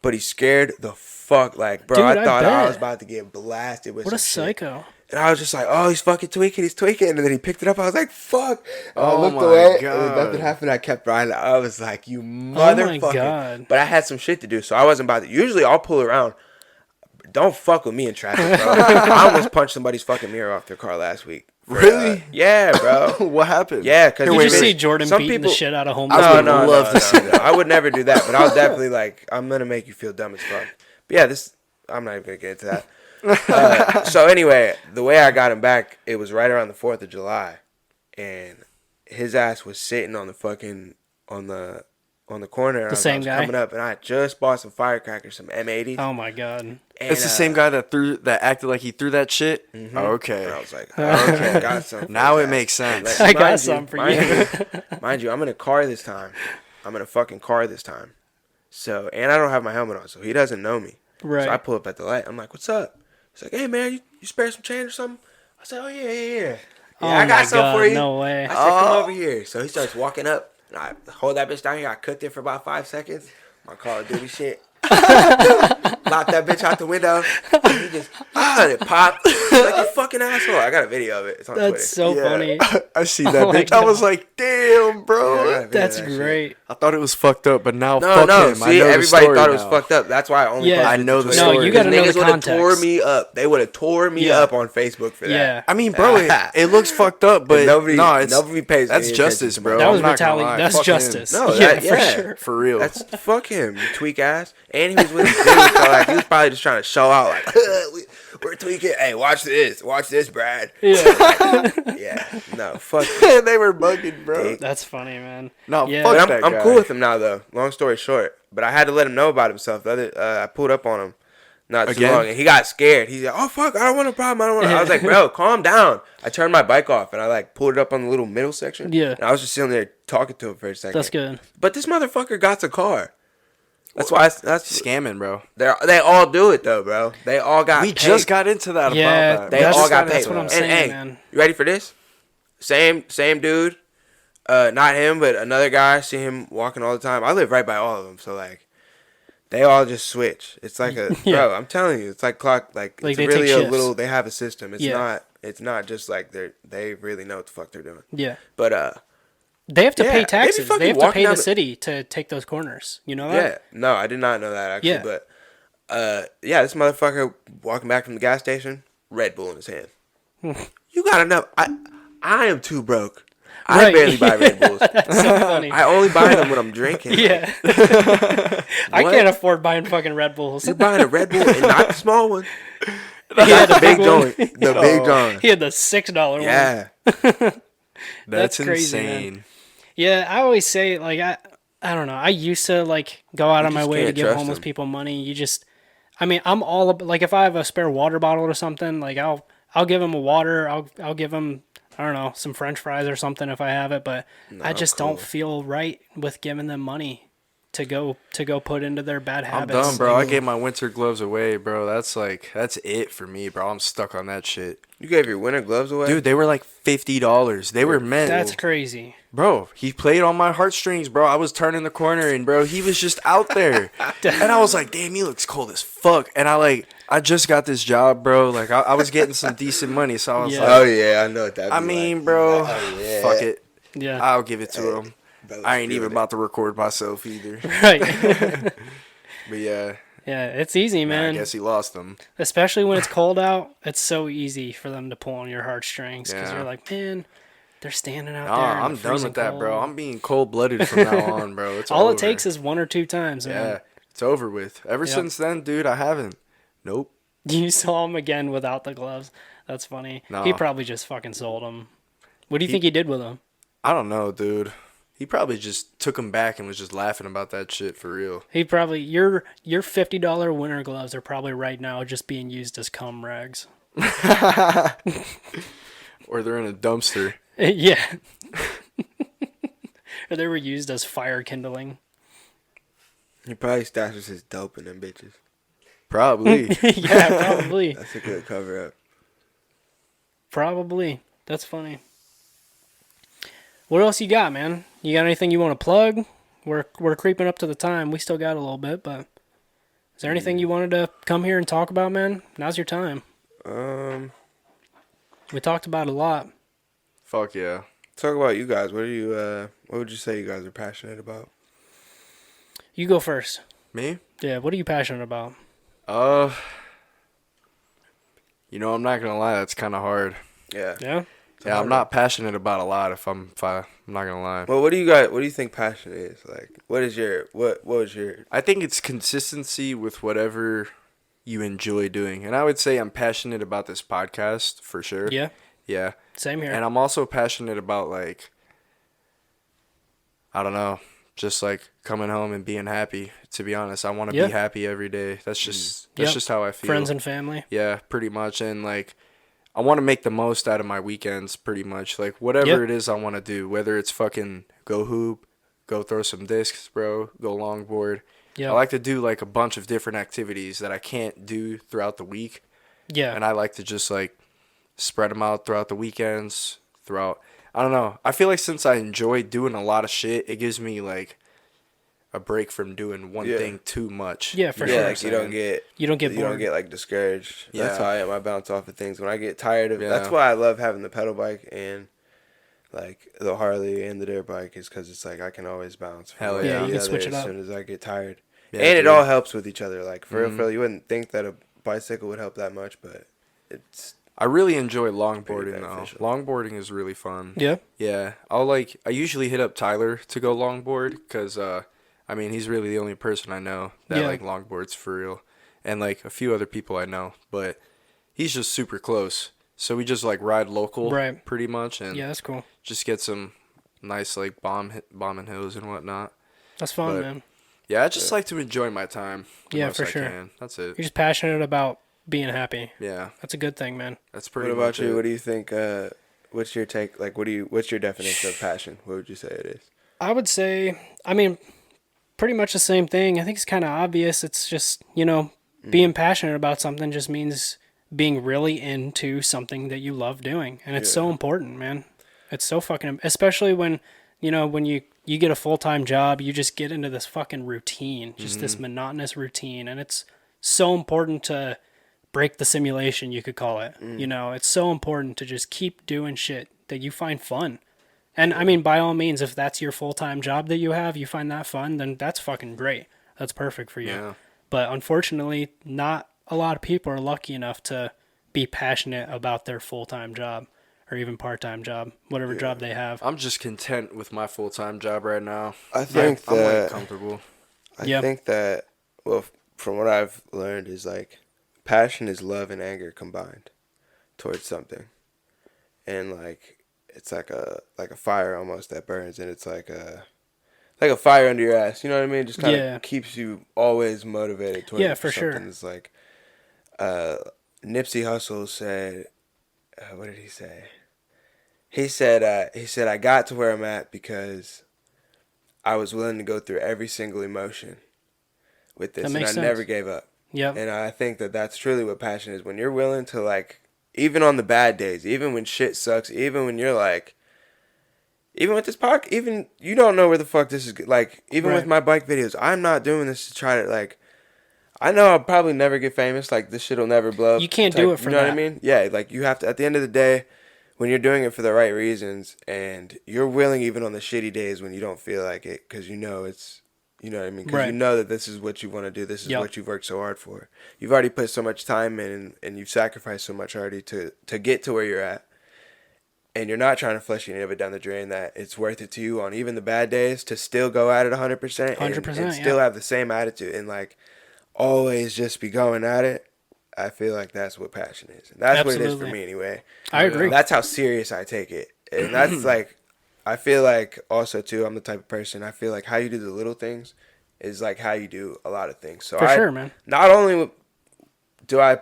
But he scared the fuck, like, bro, Dude, I I thought I bet. was about to get blasted with What a some shit. psycho. And I was just like, oh, he's fucking tweaking, he's tweaking. And then he picked it up, I was like, fuck. And I Oh looked my away, and God. nothing happened. I kept riding. I was like, you my motherfucker. God. But I had some shit to do, so I wasn't about to. Usually I'll pull around. Don't fuck with me in traffic, bro. I almost punched somebody's fucking mirror off their car last week. Really? Yeah, bro. What happened? Yeah, because Did you see Jordan beating the shit out of homeless I would people? love to see that. I would never do that, but I was definitely like, I'm gonna make you feel dumb as fuck. But yeah, I'm not even gonna get into that. So anyway, the way I got him back, it was right around the 4th of July, and his ass was sitting on the fucking on the corner. The as same I was guy? coming up, and I just bought some firecrackers, some M80s. Oh my god. And, It's the same guy that acted like he threw that shit. And Okay. I was like, okay, got some. for Now his it ass. makes sense. I got Mind some for mind you. Mind you, I'm in a car this time. I'm in a fucking car this time. So, and I don't have my helmet on, so he doesn't know me. Right. So I pull up at the light. I'm like, what's up? He's like, hey, man, you spare some change or something? I said, oh, yeah. Oh I my got some God, for you. no way. I said, come over here. So he starts walking up, and I hold that bitch down here. I cooked it for about 5 seconds. My Call of Duty shit. Locked that bitch out the window. And he just, and it popped. Like a fucking asshole. I got a video of it. It's on Twitter. That's so funny. I see that Oh my bitch. I was God. like, damn, bro. Yeah, I got a video of That's that shit. great. I thought it was fucked up, but now No, fuck no. him. I See, know the everybody story thought it was now. fucked up. That's why I only Yeah. posted I know the the Twitter. story. you gotta know Niggas the would have context. tore me up. They would have tore me Yeah. up on Facebook for that. Yeah. I mean, bro, it looks fucked up, but nobody it's pays any that's justice, attention to bro. That was I'm not gonna brutality. lie. That's Fuck him. justice. No, yeah, that- for yeah. sure. For real. That's fuck him, you tweak ass. And he was with his dude, so like he was probably just trying to show out, like we're tweaking. Hey, watch this, Brad. Yeah. Yeah, no, fuck. Him. They were bugging, bro. That's funny, man. No, Yeah. fuck But that I'm guy. cool with him now, though. Long story short, but I had to let him know about himself. I pulled up on him not too Again? long, and he got scared. He's like, "Oh fuck, I don't want a problem. I don't want." I was like, "Bro, calm down." I turned my bike off and I like pulled it up on the little middle section. Yeah. And I was just sitting there talking to him for a second. That's good. But this motherfucker got the car. That's why that's Scamming, bro. they all do it though, bro. They all got. We paid. just got into that Yeah, about that. They all got paid. That's what I'm saying, and, hey, man. you ready for this? Same dude. Not him, but another guy. I see him walking all the time. I live right by all of them, so like, they all just switch. It's like a bro. I'm telling you, it's like clock. Like it's they really take a shifts. little. They have a system. It's Yeah. not. It's not just like they really know what the fuck they're doing. Yeah. But They have to Yeah, pay they be taxes. fucking They have to walking pay down the the- city to take those corners. You know yeah, that? no, I did not know that actually. Yeah. But yeah, this motherfucker walking back from the gas station, Red Bull in his hand. You gotta know, I am too broke. I Right. barely buy Red Bulls. That's so funny. I only buy them when I'm drinking. Yeah. I What? can't afford buying fucking Red Bulls. You're buying a Red Bull and not the small one. He had The the big big one. joint. The big joint. He had the $6 one. Yeah. That's crazy, man. insane. Yeah, I always say like I don't know. I used to like go out of my just way to can't give trust homeless them. people money. You just, I mean, I'm all like if I have a spare water bottle or something, like I'll give them a water. I'll give them, I don't know, some French fries or something if I have it. But I just cool. don't feel right with giving them money to go put into their bad I'm habits. done, bro. I gave my winter gloves away, bro. That's it for me, bro. I'm stuck on that shit. You gave your winter gloves away? Dude, they were like $50. They were meant. That's crazy. Bro, he played on my heartstrings, bro. I was turning the corner and, bro, he was just out there. And I was like, damn, he looks cold as fuck. And I just got this job, bro. Like, I was getting some decent money. So I was Yeah. like, Oh, yeah, I know what that I mean, bro, yeah. fuck it. Yeah. I'll give it to him. Brothers I ain't doing even it. about to record myself either. Right. But yeah, Yeah, it's easy, I man. guess he lost them. Especially when it's cold out, it's so easy for them to pull on your heartstrings because Yeah. you're like, man, they're standing out Nah, there. in I'm the done freezing with that, bro. cold. I'm being cold-blooded from now on, bro. It's All over. it takes is 1 or 2 times, man. Yeah, it's over with. Ever Yep. since then, dude, I haven't. Nope. You saw him again without the gloves. That's funny. Nah. He probably just fucking sold them. What do you think he did with them? I don't know, dude. He probably just took him back and was just laughing about that shit for real. He probably your $50 winter gloves are probably right now just being used as cum rags. Or they're in a dumpster. Yeah. Or they were used as fire kindling. He probably stashes his dope in them bitches. Probably. Yeah, probably. That's a good cover up. Probably. That's funny. What else you got, man? You got anything you want to plug? We're creeping up to the time. We still got a little bit, but is there anything you wanted to come here and talk about, man? Now's your time. We talked about a lot. Fuck yeah. Talk about you guys. What would you say you guys are passionate about? You go first. Me? Yeah, what are you passionate about? You know, I'm not gonna lie, that's kind of hard. Yeah. Yeah? Yeah, I'm not passionate about a lot. I'm not gonna lie. Well, what do you think passion is? Like, what was your I think it's consistency with whatever you enjoy doing, and I would say I'm passionate about this podcast for sure. Yeah? Yeah. Same here. And I'm also passionate about, like, I don't know, just like coming home and being happy. To be honest, I want to Yeah. be happy every day. That's just Yep. how I feel. Friends and family. Yeah, pretty much. And like, I want to make the most out of my weekends, pretty much. Like, whatever Yep. it is I want to do, whether it's fucking go hoop, go throw some discs, bro, go longboard. Yeah. I like to do like a bunch of different activities that I can't do throughout the week. Yeah. And I like to just like spread them out throughout the weekends, I don't know. I feel like since I enjoy doing a lot of shit, it gives me like a break from doing one thing too much. Yeah, for You know sure. what I'm like you don't saying? get You don't get bored. like discouraged. That's Yeah. how I am. I bounce off of things when I get tired of. Yeah. That's why I love having the pedal bike and like the Harley and the dirt bike is because it's like I can always bounce. From Hell one yeah. to You the can other switch it as up. soon as I get tired. Yeah, and it dude. all helps with each other. Like for Mhm. real, you wouldn't think that a bicycle would help that much, but it's I really enjoy longboarding though. beneficial. Longboarding is really fun. Yeah. Yeah, I usually hit up Tyler to go longboard because, I mean, he's really the only person I know that Yeah. like longboards for real, and like a few other people I know, but he's just super close. So we just like ride local, Right. pretty much, and Yeah, that's cool. just get some nice like bombing hills and whatnot. That's fun, But- man. Yeah, I just like to enjoy my time. Yeah, for sure. That's it. You're just passionate about being happy. Yeah. That's a good thing, man. That's pretty What about much you? it. What do you think? What's your take? Like, what's your definition of passion? What would you say it is? I would say, I mean, pretty much the same thing. I think it's kind of obvious. It's just, being passionate about something just means being really into something that you love doing. And it's so important, man. It's so fucking, especially when, when you get a full-time job, you just get into this fucking routine, just this monotonous routine. And it's so important to break the simulation, you could call it. It's so important to just keep doing shit that you find fun. And I mean, by all means, if that's your full-time job that you have, you find that fun, then that's fucking great. That's perfect for you. Yeah. But unfortunately, not a lot of people are lucky enough to be passionate about their full-time job or even part-time job, whatever job they have. I'm just content with my full-time job right now. I think I'm like comfortable. I think that, well, from what I've learned is like passion is love and anger combined towards something. And like it's like a fire almost that burns, and it's like a fire under your ass, you know what I mean? Just kind of keeps you always motivated towards for something. sure. It's like Nipsey Hussle said, what did he say? He said I got to where I'm at because I was willing to go through every single emotion with this, and I never gave up. Yep. And I think that that's truly what passion is. When you're willing to, like, even on the bad days, even when shit sucks, even when you're like, even with this podcast, even you don't know where the fuck this is, like, even with my bike videos, I'm not doing this to try to, like, I know I'll probably never get famous, like, this shit'll never blow up. You can't do it for that. You know what I mean? Yeah, like, you have to, at the end of the day, when you're doing it for the right reasons, and you're willing even on the shitty days when you don't feel like it, because you know it's, you know what I mean? Because you know that this is what you want to do. This is what you've worked so hard for. You've already put so much time in, and you've sacrificed so much already to get to where you're at. And you're not trying to flush any of it down the drain, that it's worth it to you on even the bad days to still go at it 100%. 100%, and still have the same attitude and, like, always just be going at it. I feel like that's what passion is. And that's what it is for me anyway. I agree. That's how serious I take it. And that's like, I feel like also too, I'm the type of person, I feel like how you do the little things is like how you do a lot of things. So for sure, man. Not only do I,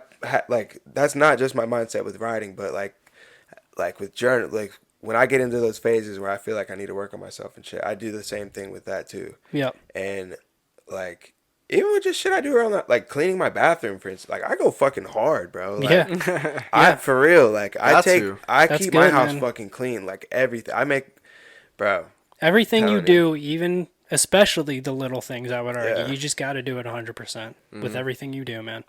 like, that's not just my mindset with writing, but like with journal, like when I get into those phases where I feel like I need to work on myself and shit, I do the same thing with that too. Yep. And like, even with just shit I do around that, like cleaning my bathroom, for instance, like I go fucking hard, bro. Like, I for real, like I keep my house fucking clean, like everything. I make, bro. Everything you do, even especially the little things, I would argue, you just got to do it 100% with everything you do, man.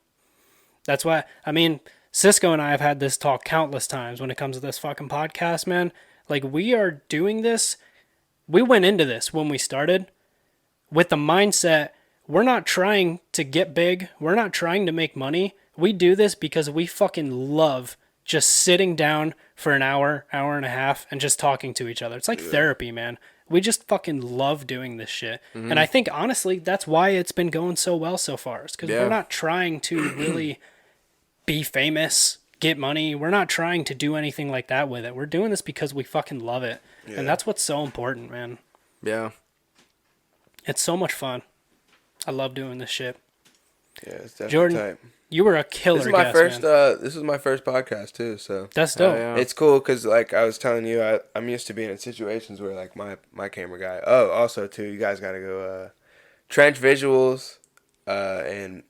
That's why, I mean, Cisco and I have had this talk countless times when it comes to this fucking podcast, man. Like, we are doing this. We went into this when we started with the mindset, we're not trying to get big. We're not trying to make money. We do this because we fucking love just sitting down for an hour, hour and a half, and just talking to each other. It's like therapy, man. We just fucking love doing this shit. And I think, honestly, that's why it's been going so well so far. It's because we're not trying to really be famous, get money. We're not trying to do anything like that with it. We're doing this because we fucking love it. And that's what's so important, man. Yeah. It's so much fun. I love doing this shit. Yeah, it's definitely Jordan, tight. You were a killer. This is my first. This is my first podcast too, so that's dope. It's cool because, like I was telling you, I'm used to being in situations where, like, my camera guy. Oh, also too, you guys gotta go. Trench Visuals, and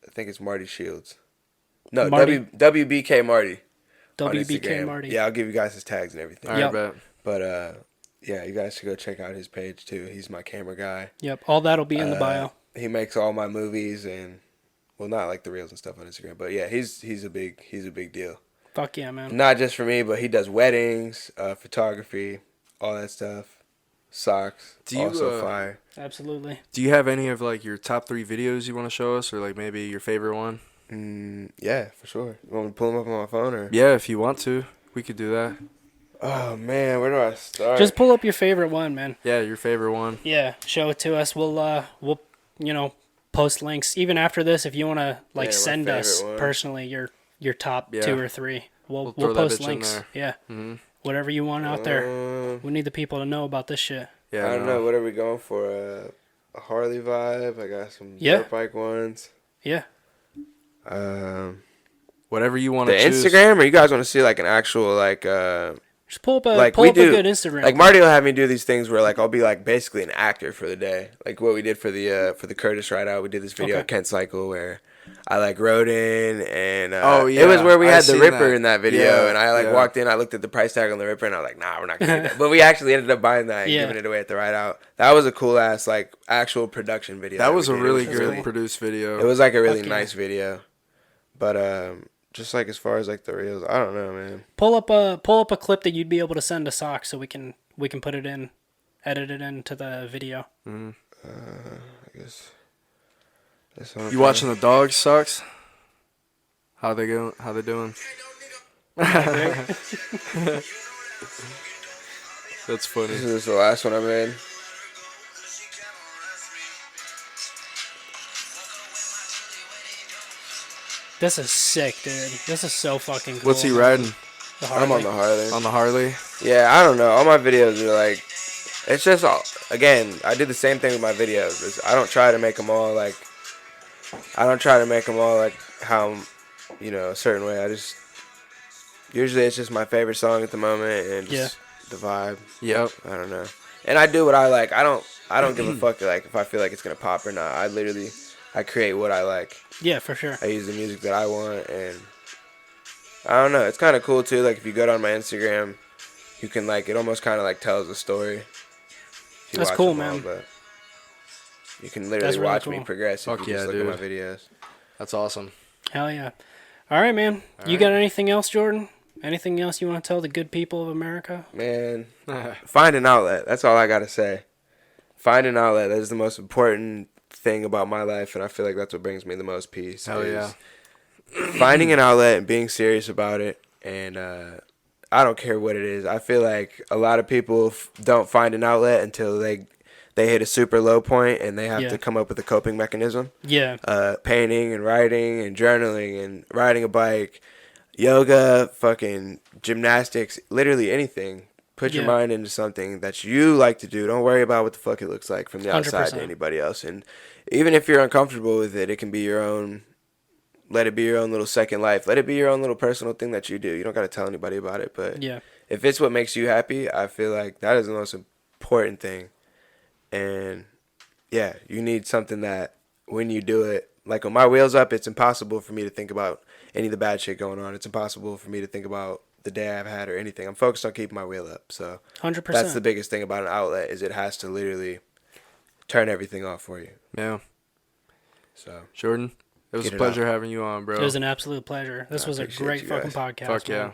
I think it's Marty Shields. No, WBK Marty. WBK Marty. Yeah, I'll give you guys his tags and everything. All right, but yeah, you guys should go check out his page too. He's my camera guy. Yep, all that'll be in the bio. He makes all my movies and, well, not like the reels and stuff on Instagram, but yeah, he's a big deal. Fuck yeah, man. Not just for me, but he does weddings, photography, all that stuff. Socks, also fire. Absolutely. Do you have any of, like, your top 3 videos you want to show us, or like maybe your favorite one? Yeah, for sure. You want me to pull them up on my phone, or? Yeah, if you want to, we could do that. Oh man, where do I start? Just pull up your favorite one, man. Yeah, your favorite one. Yeah, show it to us. We'll post links even after this if you want to, like, send us personally your top 2 or 3. We'll post links. Yeah. Mm-hmm. Whatever you want out there. We need the people to know about this shit. Yeah, I don't know. What are we going for? a Harley vibe. I got some Yeah. dirt bike ones. Yeah. Whatever you want The to choose. Instagram, or you guys want to see like an actual like Just pull up a like pull we up do, a good Instagram. like Marty will have me do these things where like I'll be like basically an actor for the day, like what we did for the Curtis ride out. We did this video Okay. at Kent Cycle where I like rode in, and Oh, it was yeah, where we I had the seen Ripper that. in that video, Yeah, and I like yeah. walked in, I looked at the price tag on the Ripper, and I was like, nah, we're not gonna get that. But we actually ended up buying that and Yeah. giving it away at the ride out. That was a cool ass like actual production video. That was we a did. really It was good produced video. It was like a really Fuck yeah. nice video, but just like as far as like the reels, I don't know, man. pull up a clip that you'd be able to send to Sock so we can put it in, edit it into the video. I guess. That's all You watching the dogs, Sucks? How they going? How they doing? That's funny. This is the last one I made. This is sick, dude. This is so fucking cool. What's he riding? The I'm on Harley. the Harley. On the Harley? Yeah, I don't know. All my videos are like, it's just all, again, I do the same thing with my videos. I don't try to make them all like how, you know, a certain way. Usually it's just my favorite song at the moment and just the vibe. Yep. I don't know. And I do what I like. I don't give a fuck like if I feel like it's gonna pop or not. I create what I like. Yeah, for sure. I use the music that I want, and I don't know. It's kind of cool too. Like if you go down my Instagram, you can like it almost kind of like tells a story. If you That's watch cool, them all, man. but you can literally That's really watch me cool. progress if Fuck you just yeah, look at my dude. videos. That's awesome. Hell yeah. All right, man. You got anything else, Jordan? Anything else you want to tell the good people of America? Man, find an outlet. That's all I gotta say. Find an outlet. That is the most important thing about my life, and I feel like that's what brings me the most peace. Hell is yeah. Finding an outlet and being serious about it, and I don't care what it is. I feel like a lot of people don't find an outlet until they hit a super low point and they have to come up with a coping mechanism. Yeah. Painting and writing and journaling and riding a bike, yoga, fucking gymnastics, literally anything. Put your mind into something that you like to do. Don't worry about what the fuck it looks like from the outside 100%. to anybody else. And even if you're uncomfortable with it, it can be your own. Let it be your own little second life. Let it be your own little personal thing that you do. You don't got to tell anybody about it. But if it's what makes you happy, I feel like that is the most important thing. And yeah, you need something that when you do it, like when my wheel's up, it's impossible for me to think about any of the bad shit going on. It's impossible for me to think about the day I've had or anything. I'm focused on keeping my wheel up. So 100%. that's the biggest thing about an outlet is it has to literally turn everything off for you. Yeah. So Jordan, it was a Get it pleasure having you on, bro. It was an absolute pleasure. This was a appreciate great you fucking guys. podcast. Fuck yeah. man.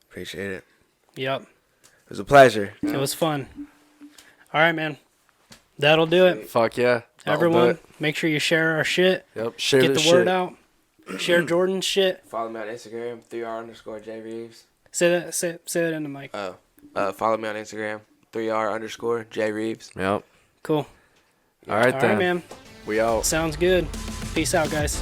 appreciate it. Yep. It was a pleasure. It was fun. All right, man. That'll do it. Fuck yeah. That'll do Everyone, it. make sure you share our shit. Yep. Share Get this the word shit. out. Share Jordan's shit. Follow me on Instagram, 3R_J Reeves. Say that in the mic. Follow me on Instagram, 3R_J Reeves. Yep. Cool. All right, All then. right, man. We out. Sounds good. Peace out, guys.